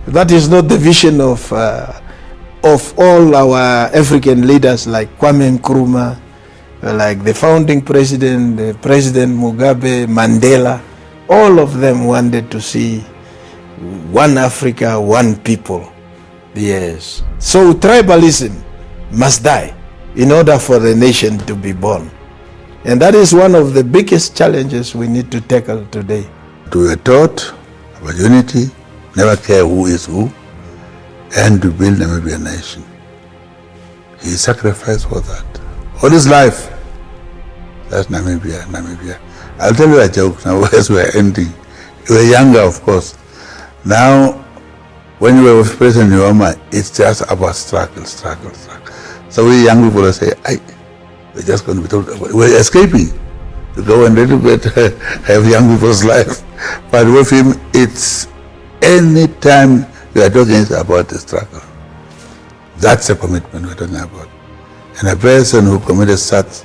That is not the vision of all our African leaders like Kwame Nkrumah, like the founding president, President Mugabe, Mandela. All of them wanted to see one Africa, one people. Yes. So tribalism must die in order for the nation to be born. And that is one of the biggest challenges we need to tackle today. We were taught about unity, never care who is who, and to build a Namibian nation. He sacrificed for that. All his life, that's Namibia, Namibia. I'll tell you a joke now as we're ending. You were younger, of course. Now, when you were with President Nujoma, it's just about struggle. So we young people will say, we're just going to be told, we're escaping to go and a little bit have young people's life. But with him, it's any time we are talking about the struggle. That's a commitment we're talking about. And a person who committed such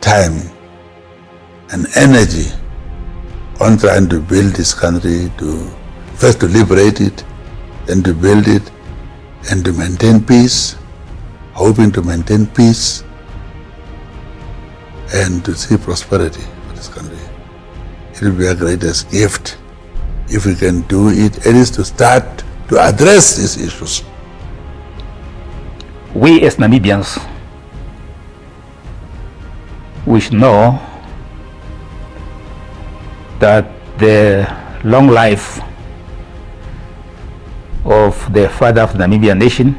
time and energy on trying to build this country, first to liberate it, then to build it, and to maintain peace, hoping to maintain peace, and to see prosperity for this country. It will be our greatest gift if we can do it, at least to start to address these issues. We as Namibians, we should know that the long life of the father of the Namibian nation,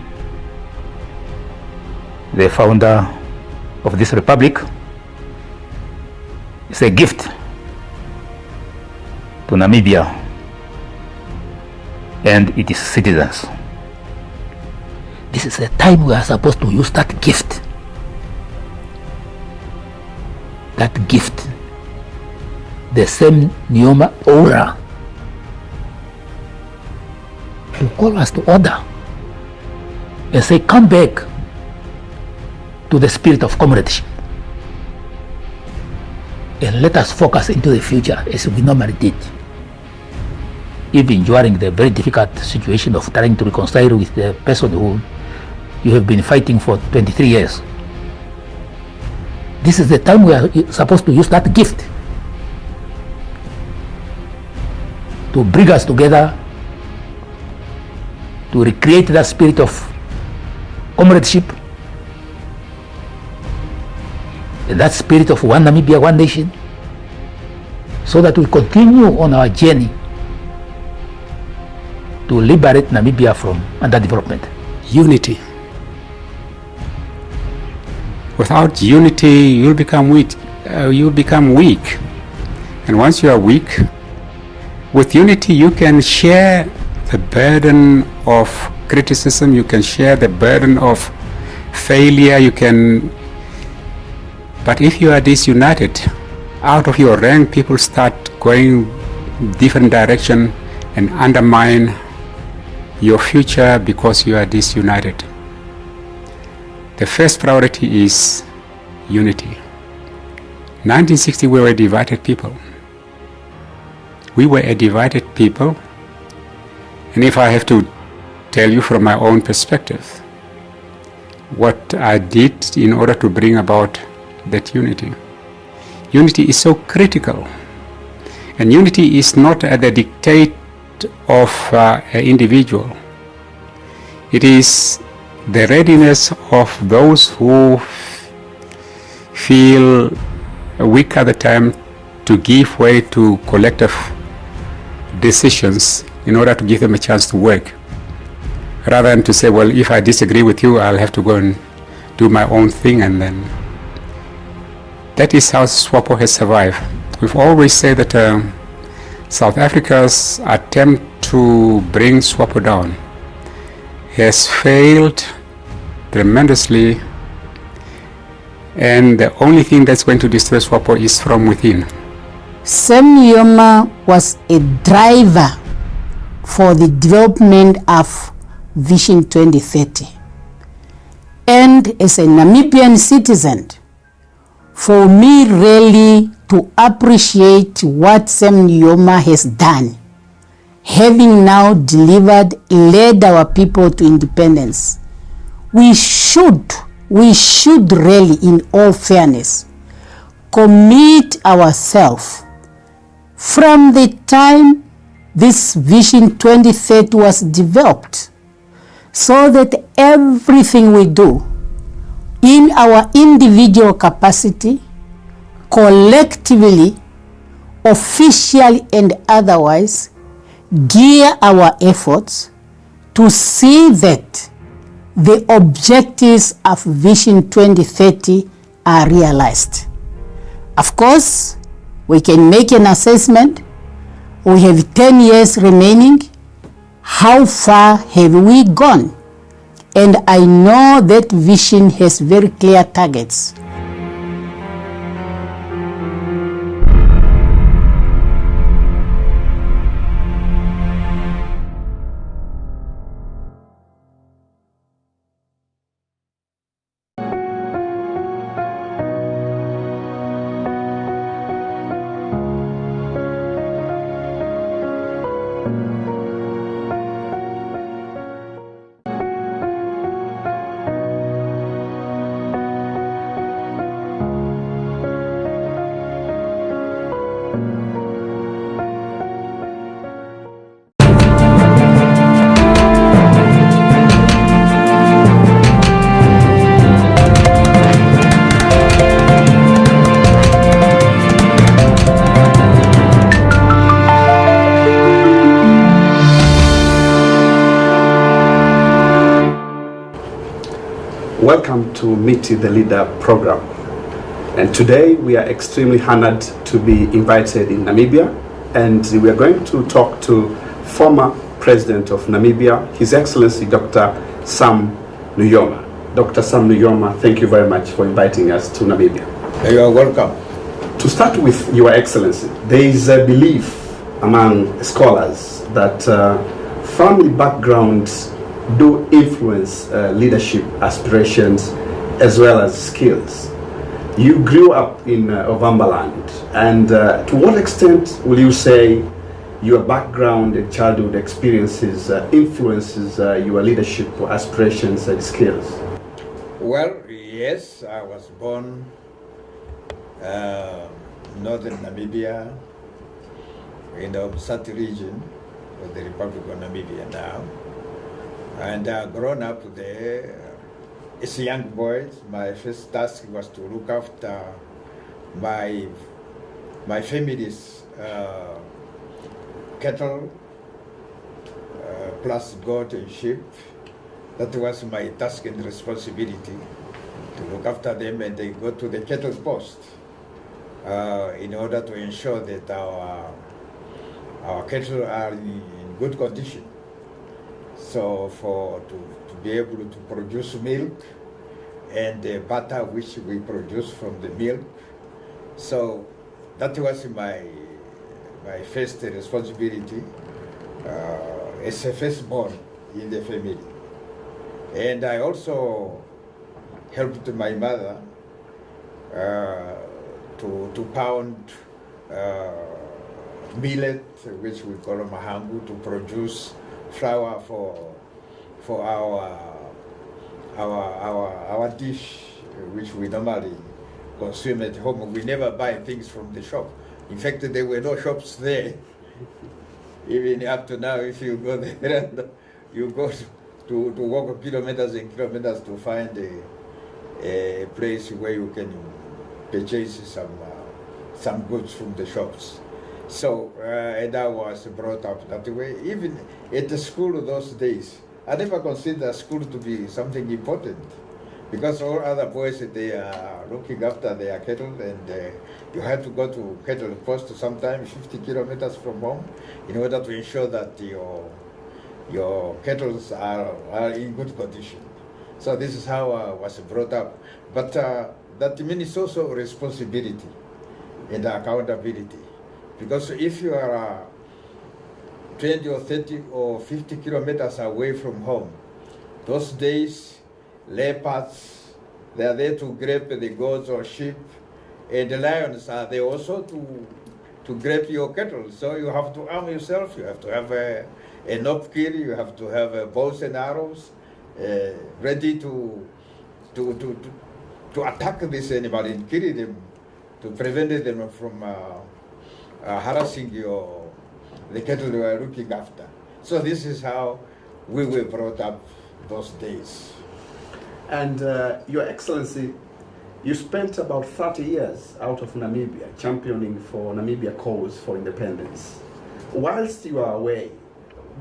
the founder of this republic, is a gift to Namibia. and its citizens. This is the time we are supposed to use that gift. That gift, the same Nujoma aura, to call us to order and say, come back to the spirit of comradeship and let us focus into the future as we normally did, even during the very difficult situation of trying to reconcile with the person who you have been fighting for 23 years. This is the time we are supposed to use that gift to bring us together, to recreate that spirit of comradeship, and that spirit of one Namibia, one nation, so that we continue on our journey to liberate Namibia from underdevelopment. Unity. Without unity, you'll become weak. And once you are weak, with unity you can share the burden of criticism, you can share the burden of failure, but if you are disunited, out of your rank people start going different direction and undermine your future because you are disunited. The first priority is unity. 1960 we were a divided people. We were a divided people, and if I have to tell you from my own perspective what I did in order to bring about that unity. Unity is so critical, and unity is not at the dictate of an individual. It is the readiness of those who feel weak at the time to give way to collective decisions in order to give them a chance to work, rather than to say, well, if I disagree with you, I'll have to go and do my own thing. And then that is how SWAPO has survived. We've always said that South Africa's attempt to bring SWAPO down has failed tremendously, and the only thing that's going to destroy SWAPO is from within. Sam Nujoma was a driver for the development of Vision 2030. And as a Namibian citizen, for me really to appreciate what Sam Nujoma has done, having now led our people to independence, we should really, in all fairness, commit ourselves from the time this Vision 2030 was developed, so that everything we do in our individual capacity, collectively, officially and otherwise, gear our efforts to see that the objectives of Vision 2030 are realized. Of course, we can make an assessment. We have 10 years remaining. How far have we gone? And I know that vision has very clear targets. Welcome to Meet the Leader program. And today we are extremely honored to be invited in Namibia, and we are going to talk to former President of Namibia, His Excellency Dr. Sam Nujoma. Dr. Sam Nujoma, thank you very much for inviting us to Namibia. You are welcome. To start with, Your Excellency, there is a belief among scholars that family backgrounds do influence leadership aspirations as well as skills. You grew up in Ovambaland, and to what extent will you say your background and childhood experiences influences your leadership aspirations and skills? Well, yes, I was born northern Namibia in the Omusati region of the Republic of Namibia now, and grown up there. As a young boy, my first task was to look after my family's cattle, plus goat and sheep. That was my task and responsibility, to look after them, and they go to the cattle post in order to ensure that our cattle are in good condition. So to be able to produce milk and the butter which we produce from the milk. So that was my first responsibility as a firstborn in the family. And I also helped my mother to pound millet, which we call mahangu, to produce flour for our dish, which we normally consume at home. We never buy things from the shop. In fact, there were no shops there. Even up to now, if you go there, and you go to walk kilometers and kilometers to find a place where you can purchase some goods from the shops. So, and I was brought up that way. Even at the school those days, I never considered school to be something important, because all other boys, they are looking after their cattle, and you had to go to cattle post sometimes 50 kilometers from home in order to ensure that your cattle are in good condition. So this is how I was brought up. But that means also responsibility and accountability. Because if you are 20 or 30 or 50 kilometers away from home, those days, leopards, they are there to grab the goats or sheep, and the lions are there also to grab your cattle. So you have to arm yourself, you have to have a knobkill, you have to have bows and arrows ready to attack this animal and kill them, to prevent them from harassing the cattle you are looking after. So this is how we were brought up those days. And Your Excellency, you spent about 30 years out of Namibia championing for Namibia cause for independence. Whilst you are away,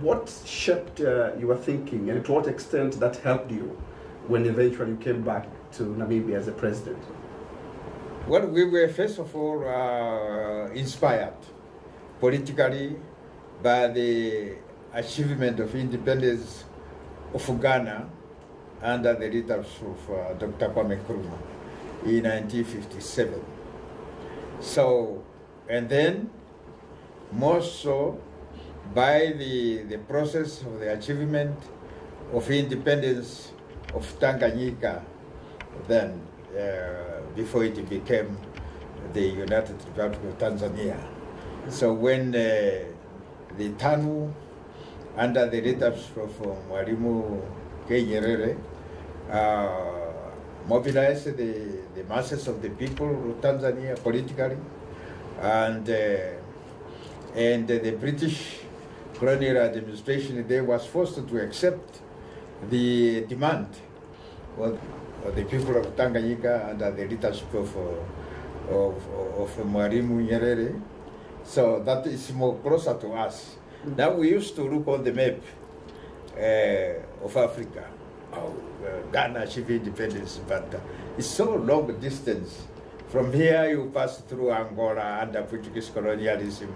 what shaped your thinking, and to what extent that helped you when eventually you came back to Namibia as a president? Well, we were first of all inspired politically by the achievement of independence of Ghana under the leadership of Dr. Kwame Nkrumah in 1957. So, and then more so by the process of the achievement of independence of Tanganyika then, before it became the United Republic of Tanzania. So when the TANU, under the leadership of Mwalimu K. Nyerere, mobilized the masses of the people of Tanzania politically, and the British colonial administration there was forced to accept the demand of the people of Tanganyika under the leadership of Mwalimu Nyerere. So that is more closer to us. Now we used to look on the map of Africa, Ghana achieved independence, but it's so long distance. From here you pass through Angola under Portuguese colonialism,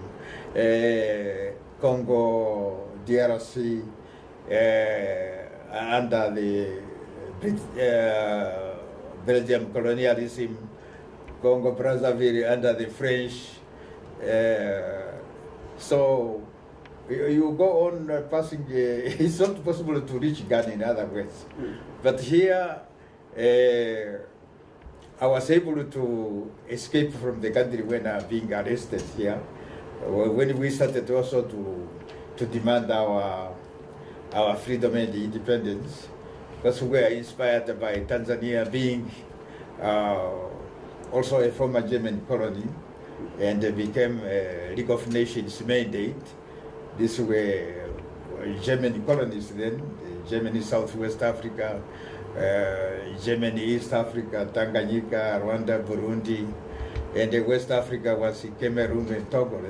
Congo, DRC under the Belgium colonialism, Congo Brazzaville under the French. So you go on passing, it's not possible to reach Ghana in other ways. But here, I was able to escape from the country when being arrested here. When we started also to demand our freedom and independence, because we were inspired by Tanzania being also a former German colony, and became a League of Nations mandate. These were German colonies then, Germany, Southwest Africa, Germany, East Africa, Tanganyika, Rwanda, Burundi, and West Africa was Cameroon and Togo.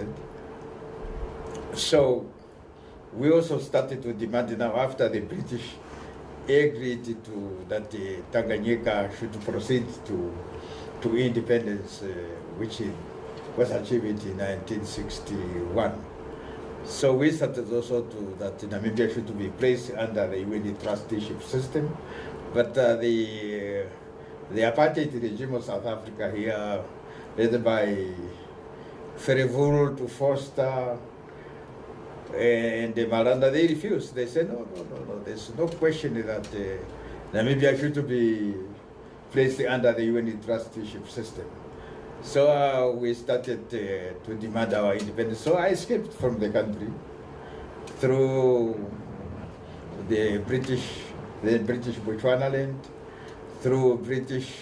So we also started to demand now, after the British agreed to that Tanganyika should proceed to independence, which was achieved in 1961. So we started also that Namibia should be placed under the UN trusteeship system. But the apartheid regime of South Africa here, led by Ferreira to Foster and Malanda, they refused. They said, no, there's no question that Namibia should be placed under the UN trusteeship system. So we started to demand our independence. So I escaped from the country through the British Botswana land, through British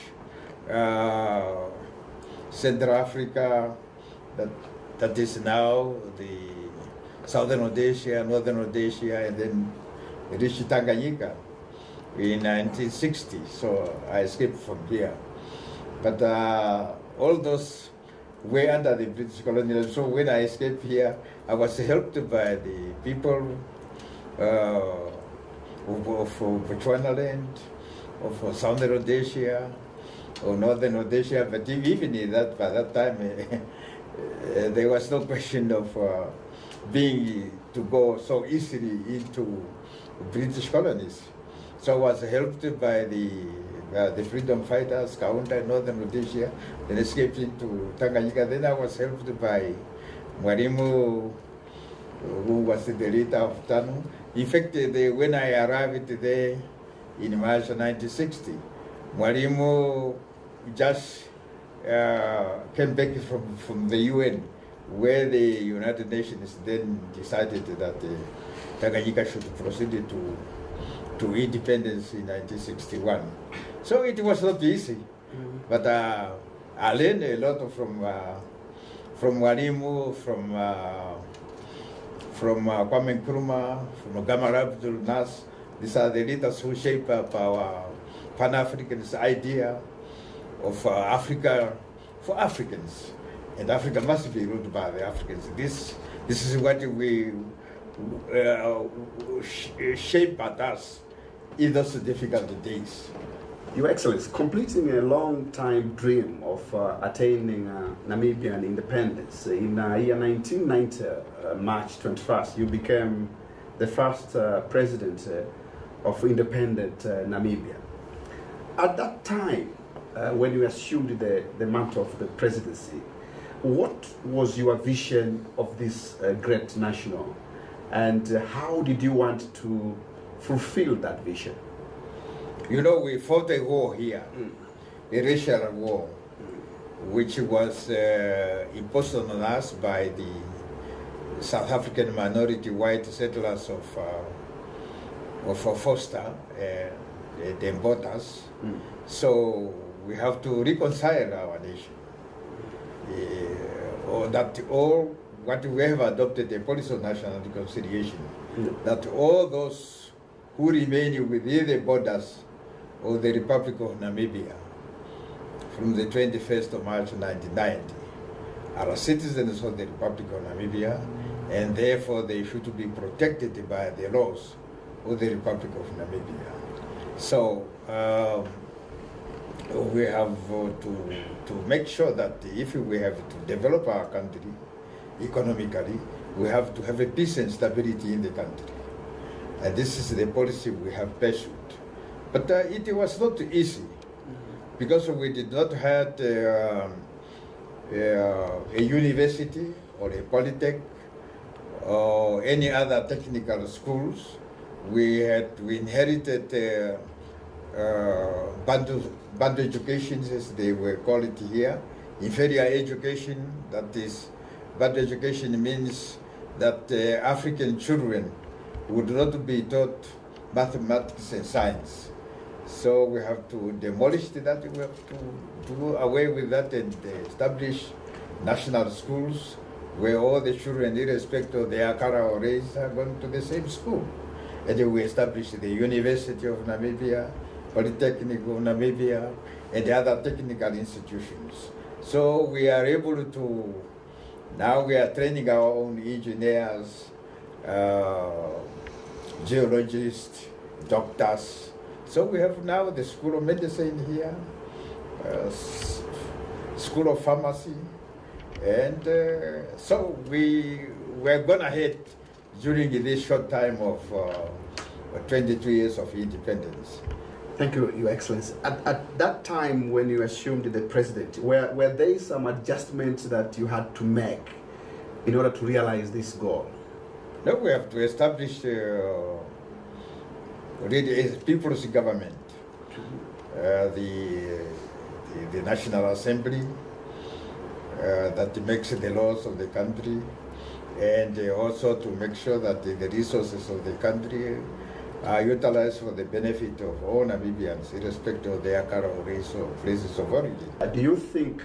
Central Africa, that is now the Southern Rhodesia, Northern Rhodesia, and then reached Tanganyika in 1960. So I escaped from here. But all those were under the British colonialism. So when I escaped here, I was helped by the people of Botswana land, of Southern Rhodesia, or Northern Rhodesia. But even in that, by that time, there was no question of being to go so easily into British colonies. So I was helped by the freedom fighters, Kaunda, Northern Rhodesia, then escaped into Tanganyika. Then I was helped by Mwalimu, who was the leader of TANU. In fact, when I arrived there in March 1960, Mwalimu just came back from the UN, where the United Nations then decided that Tanganyika should proceed to independence in 1961. So it was not easy, but I learned a lot from Mwalimu, from Kwame Nkrumah, from Gamal Abdel Nasser. These are the leaders who shape up our Pan-Africanist idea of Africa for Africans, and Africa must be ruled by the Africans. This is what we shape at us in those difficult days. Your Excellency, completing a long-time dream of attaining Namibian independence, in year 1990, March 21st, you became the first president of independent Namibia. At that time, when you assumed the mantle of the presidency, what was your vision of this great national, and how did you want to fulfill that vision? You know, we fought a war here, a racial war, which was imposed on us by the South African minority white settlers of Foster, the Mbotas. So we have to reconcile our nation. What we have adopted a policy of national reconciliation, that all those who remain within the borders of the Republic of Namibia from the 21st of March 1990 are citizens of the Republic of Namibia, and therefore they should be protected by the laws of the Republic of Namibia. So we have to make sure that if we have to develop our country economically, we have to have a peace and stability in the country. And this is the policy we have pursued. But it was not easy because we did not have a university or a polytech or any other technical schools. We inherited Bantu education, as they were called it here, inferior education. That is, Bantu education means that African children would not be taught mathematics and science. So we have to demolish that, we have to do away with that and establish national schools where all the children, irrespective of their color or race, are going to the same school. And then we established the University of Namibia, Polytechnic of Namibia, and the other technical institutions. So we are able to, now we are training our own engineers, geologists, doctors. So we have now the School of Medicine here, School of Pharmacy, and so we were going ahead during this short time of 22 years of independence. Thank you, Your Excellency. At that time when you assumed the presidency, were there some adjustments that you had to make in order to realize this goal? No, we have to establish really a people's government, the National Assembly that makes the laws of the country, and also to make sure that the resources of the country are utilized for the benefit of all Namibians, irrespective of their color, race, or places of origin. Do you think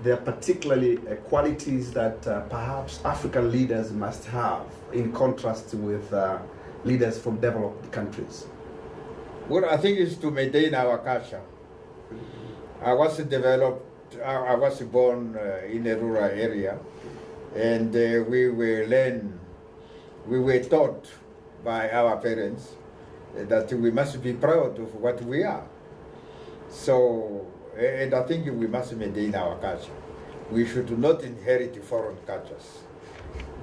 there are particularly qualities that perhaps African leaders must have in contrast with leaders from developed countries? Well, I think it's to maintain our culture. I was born in a rural area, and we were taught by our parents that we must be proud of what we are. So, and I think we must maintain our culture. We should not inherit foreign cultures.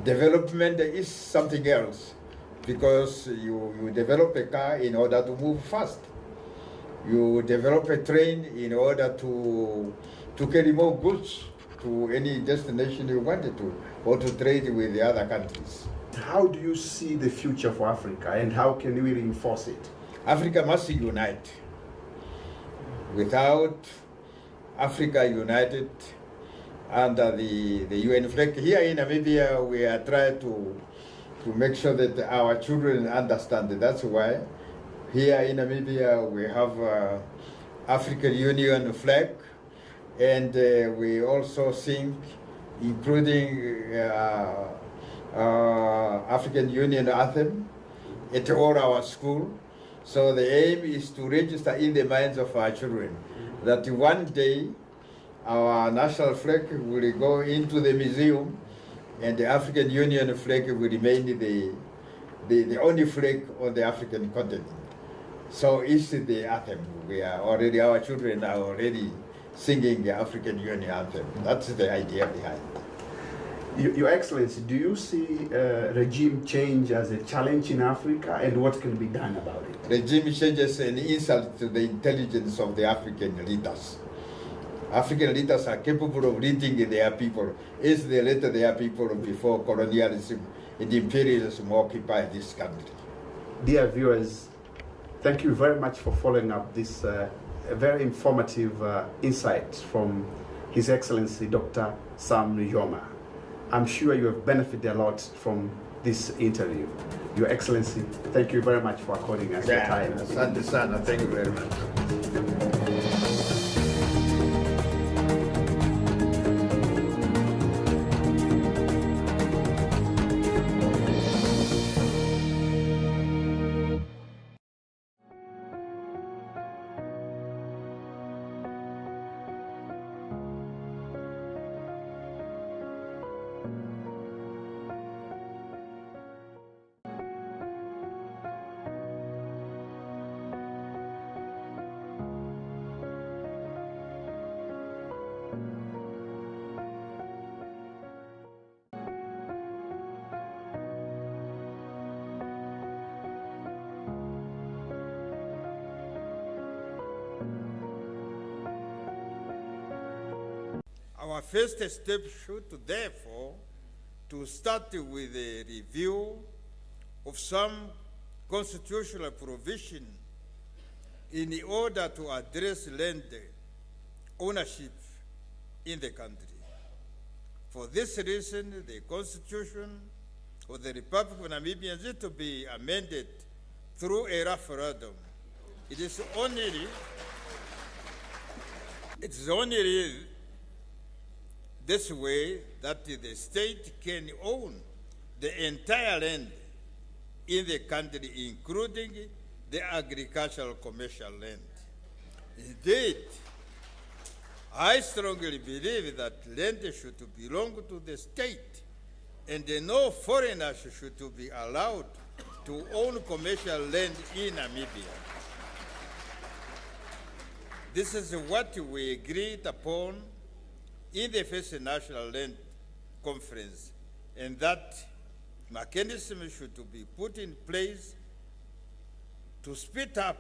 Development is something else, because you develop a car in order to move fast. You develop a train in order to carry more goods to any destination you wanted to, or to trade with the other countries. How do you see the future for Africa, and how can we reinforce it? Africa must unite. Without Africa united under the UN flag, here in Namibia we are trying to make sure that our children understand that. That's why here in Namibia we have African Union flag, and we also sing, including African Union anthem at all our school. So the aim is to register in the minds of our children that one day our national flag will go into the museum, and the African Union flag will remain the only flag on the African continent. So it's the anthem. Our children are already singing the African Union anthem. That's the idea behind it. Your Excellency, do you see regime change as a challenge in Africa, and what can be done about it? Regime change is an insult to the intelligence of the African leaders. African leaders are capable of leading their people as they led their people before colonialism and imperialism occupied this country. Dear viewers, thank you very much for following up this very informative insight from His Excellency Dr. Sam Nujoma. I'm sure you have benefited a lot from this interview. Your Excellency, thank you very much for according us your time. Asante sana, thank you very much. Our first step should therefore to start with a review of some constitutional provision in order to address land ownership in the country. For this reason, the Constitution of the Republic of Namibia is to be amended through a referendum. It is only this way that the state can own the entire land in the country, including the agricultural commercial land. Indeed, I strongly believe that land should belong to the state, and no foreigners should be allowed to own commercial land in Namibia. This is what we agreed upon in the first National Land Conference, and that mechanism should be put in place to speed up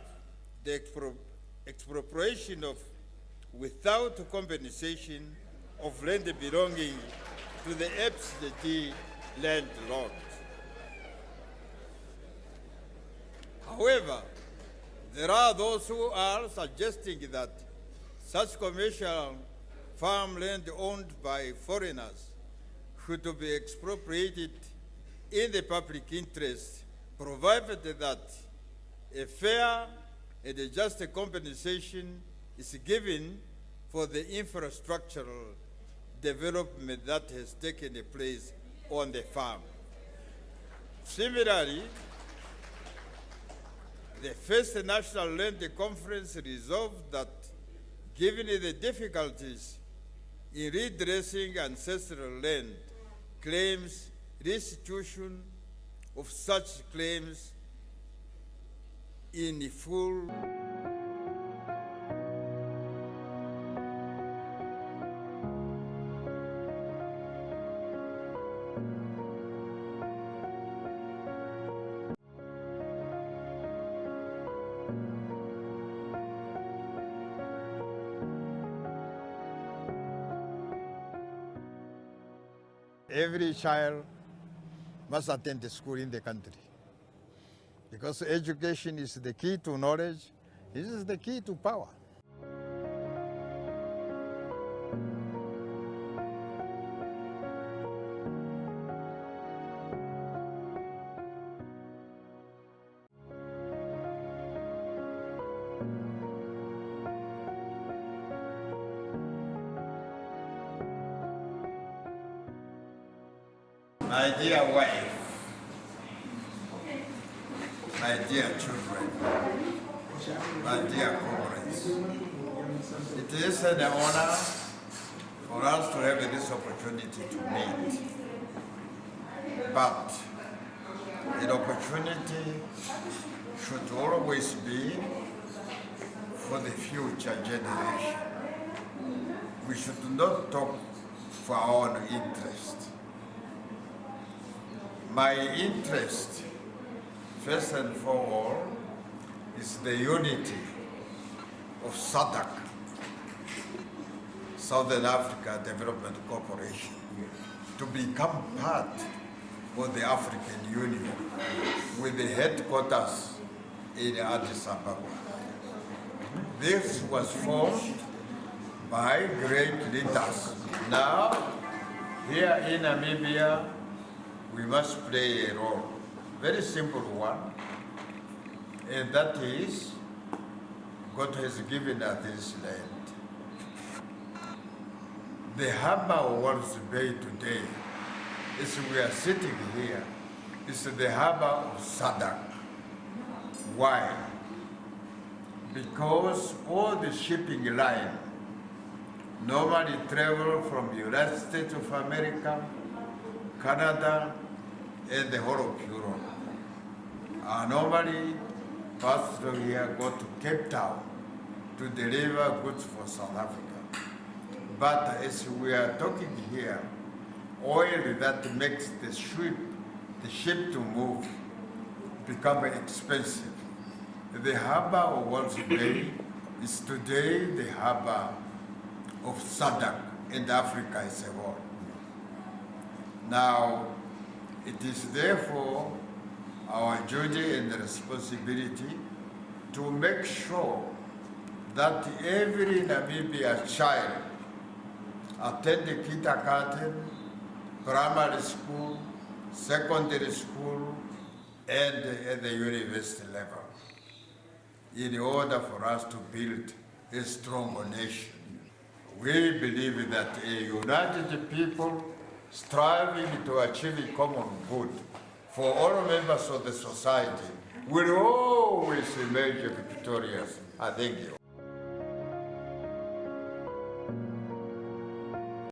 the expropriation of without compensation of land belonging to the absentee landlord. However, there are those who are suggesting that such commercial farmland owned by foreigners should be expropriated in the public interest, provided that a fair and a just compensation is given for the infrastructural development that has taken place on the farm. Similarly, the first National Land Conference resolved that given the difficulties in redressing ancestral land claims, restitution of such claims in full. Every child must attend the school in the country, because education is the key to knowledge. This is the key to power. My dear wife, my dear children, my dear comrades, it is an honor for us to have this opportunity to meet. But an opportunity should always be for the future generation. We should not talk for our own interest. My interest, first and foremost, is the unity of SADC, Southern Africa Development Corporation, to become part of the African Union with the headquarters in Addis Ababa. This was formed by great leaders. Now, here in Namibia, we must play a role, very simple one, and that is God has given us this land. The harbor of Walvis Bay today, as we are sitting here, is the harbor of SADC. Why? Because all the shipping line normally travel from the United States of America, Canada, and the whole of Europe. Normally pass through here, go to Cape Town to deliver goods for South Africa. But as we are talking here, oil that makes the ship to move become expensive. The harbor of Walvis Bay is today the harbor of SADC. and Africa as a whole. Now, it is therefore our duty and responsibility to make sure that every Namibia child attend the kindergarten, primary school, secondary school, and at the university level, in order for us to build a stronger nation. We believe that a united people striving to achieve a common good for all members of the society will always emerge victorious. I thank you.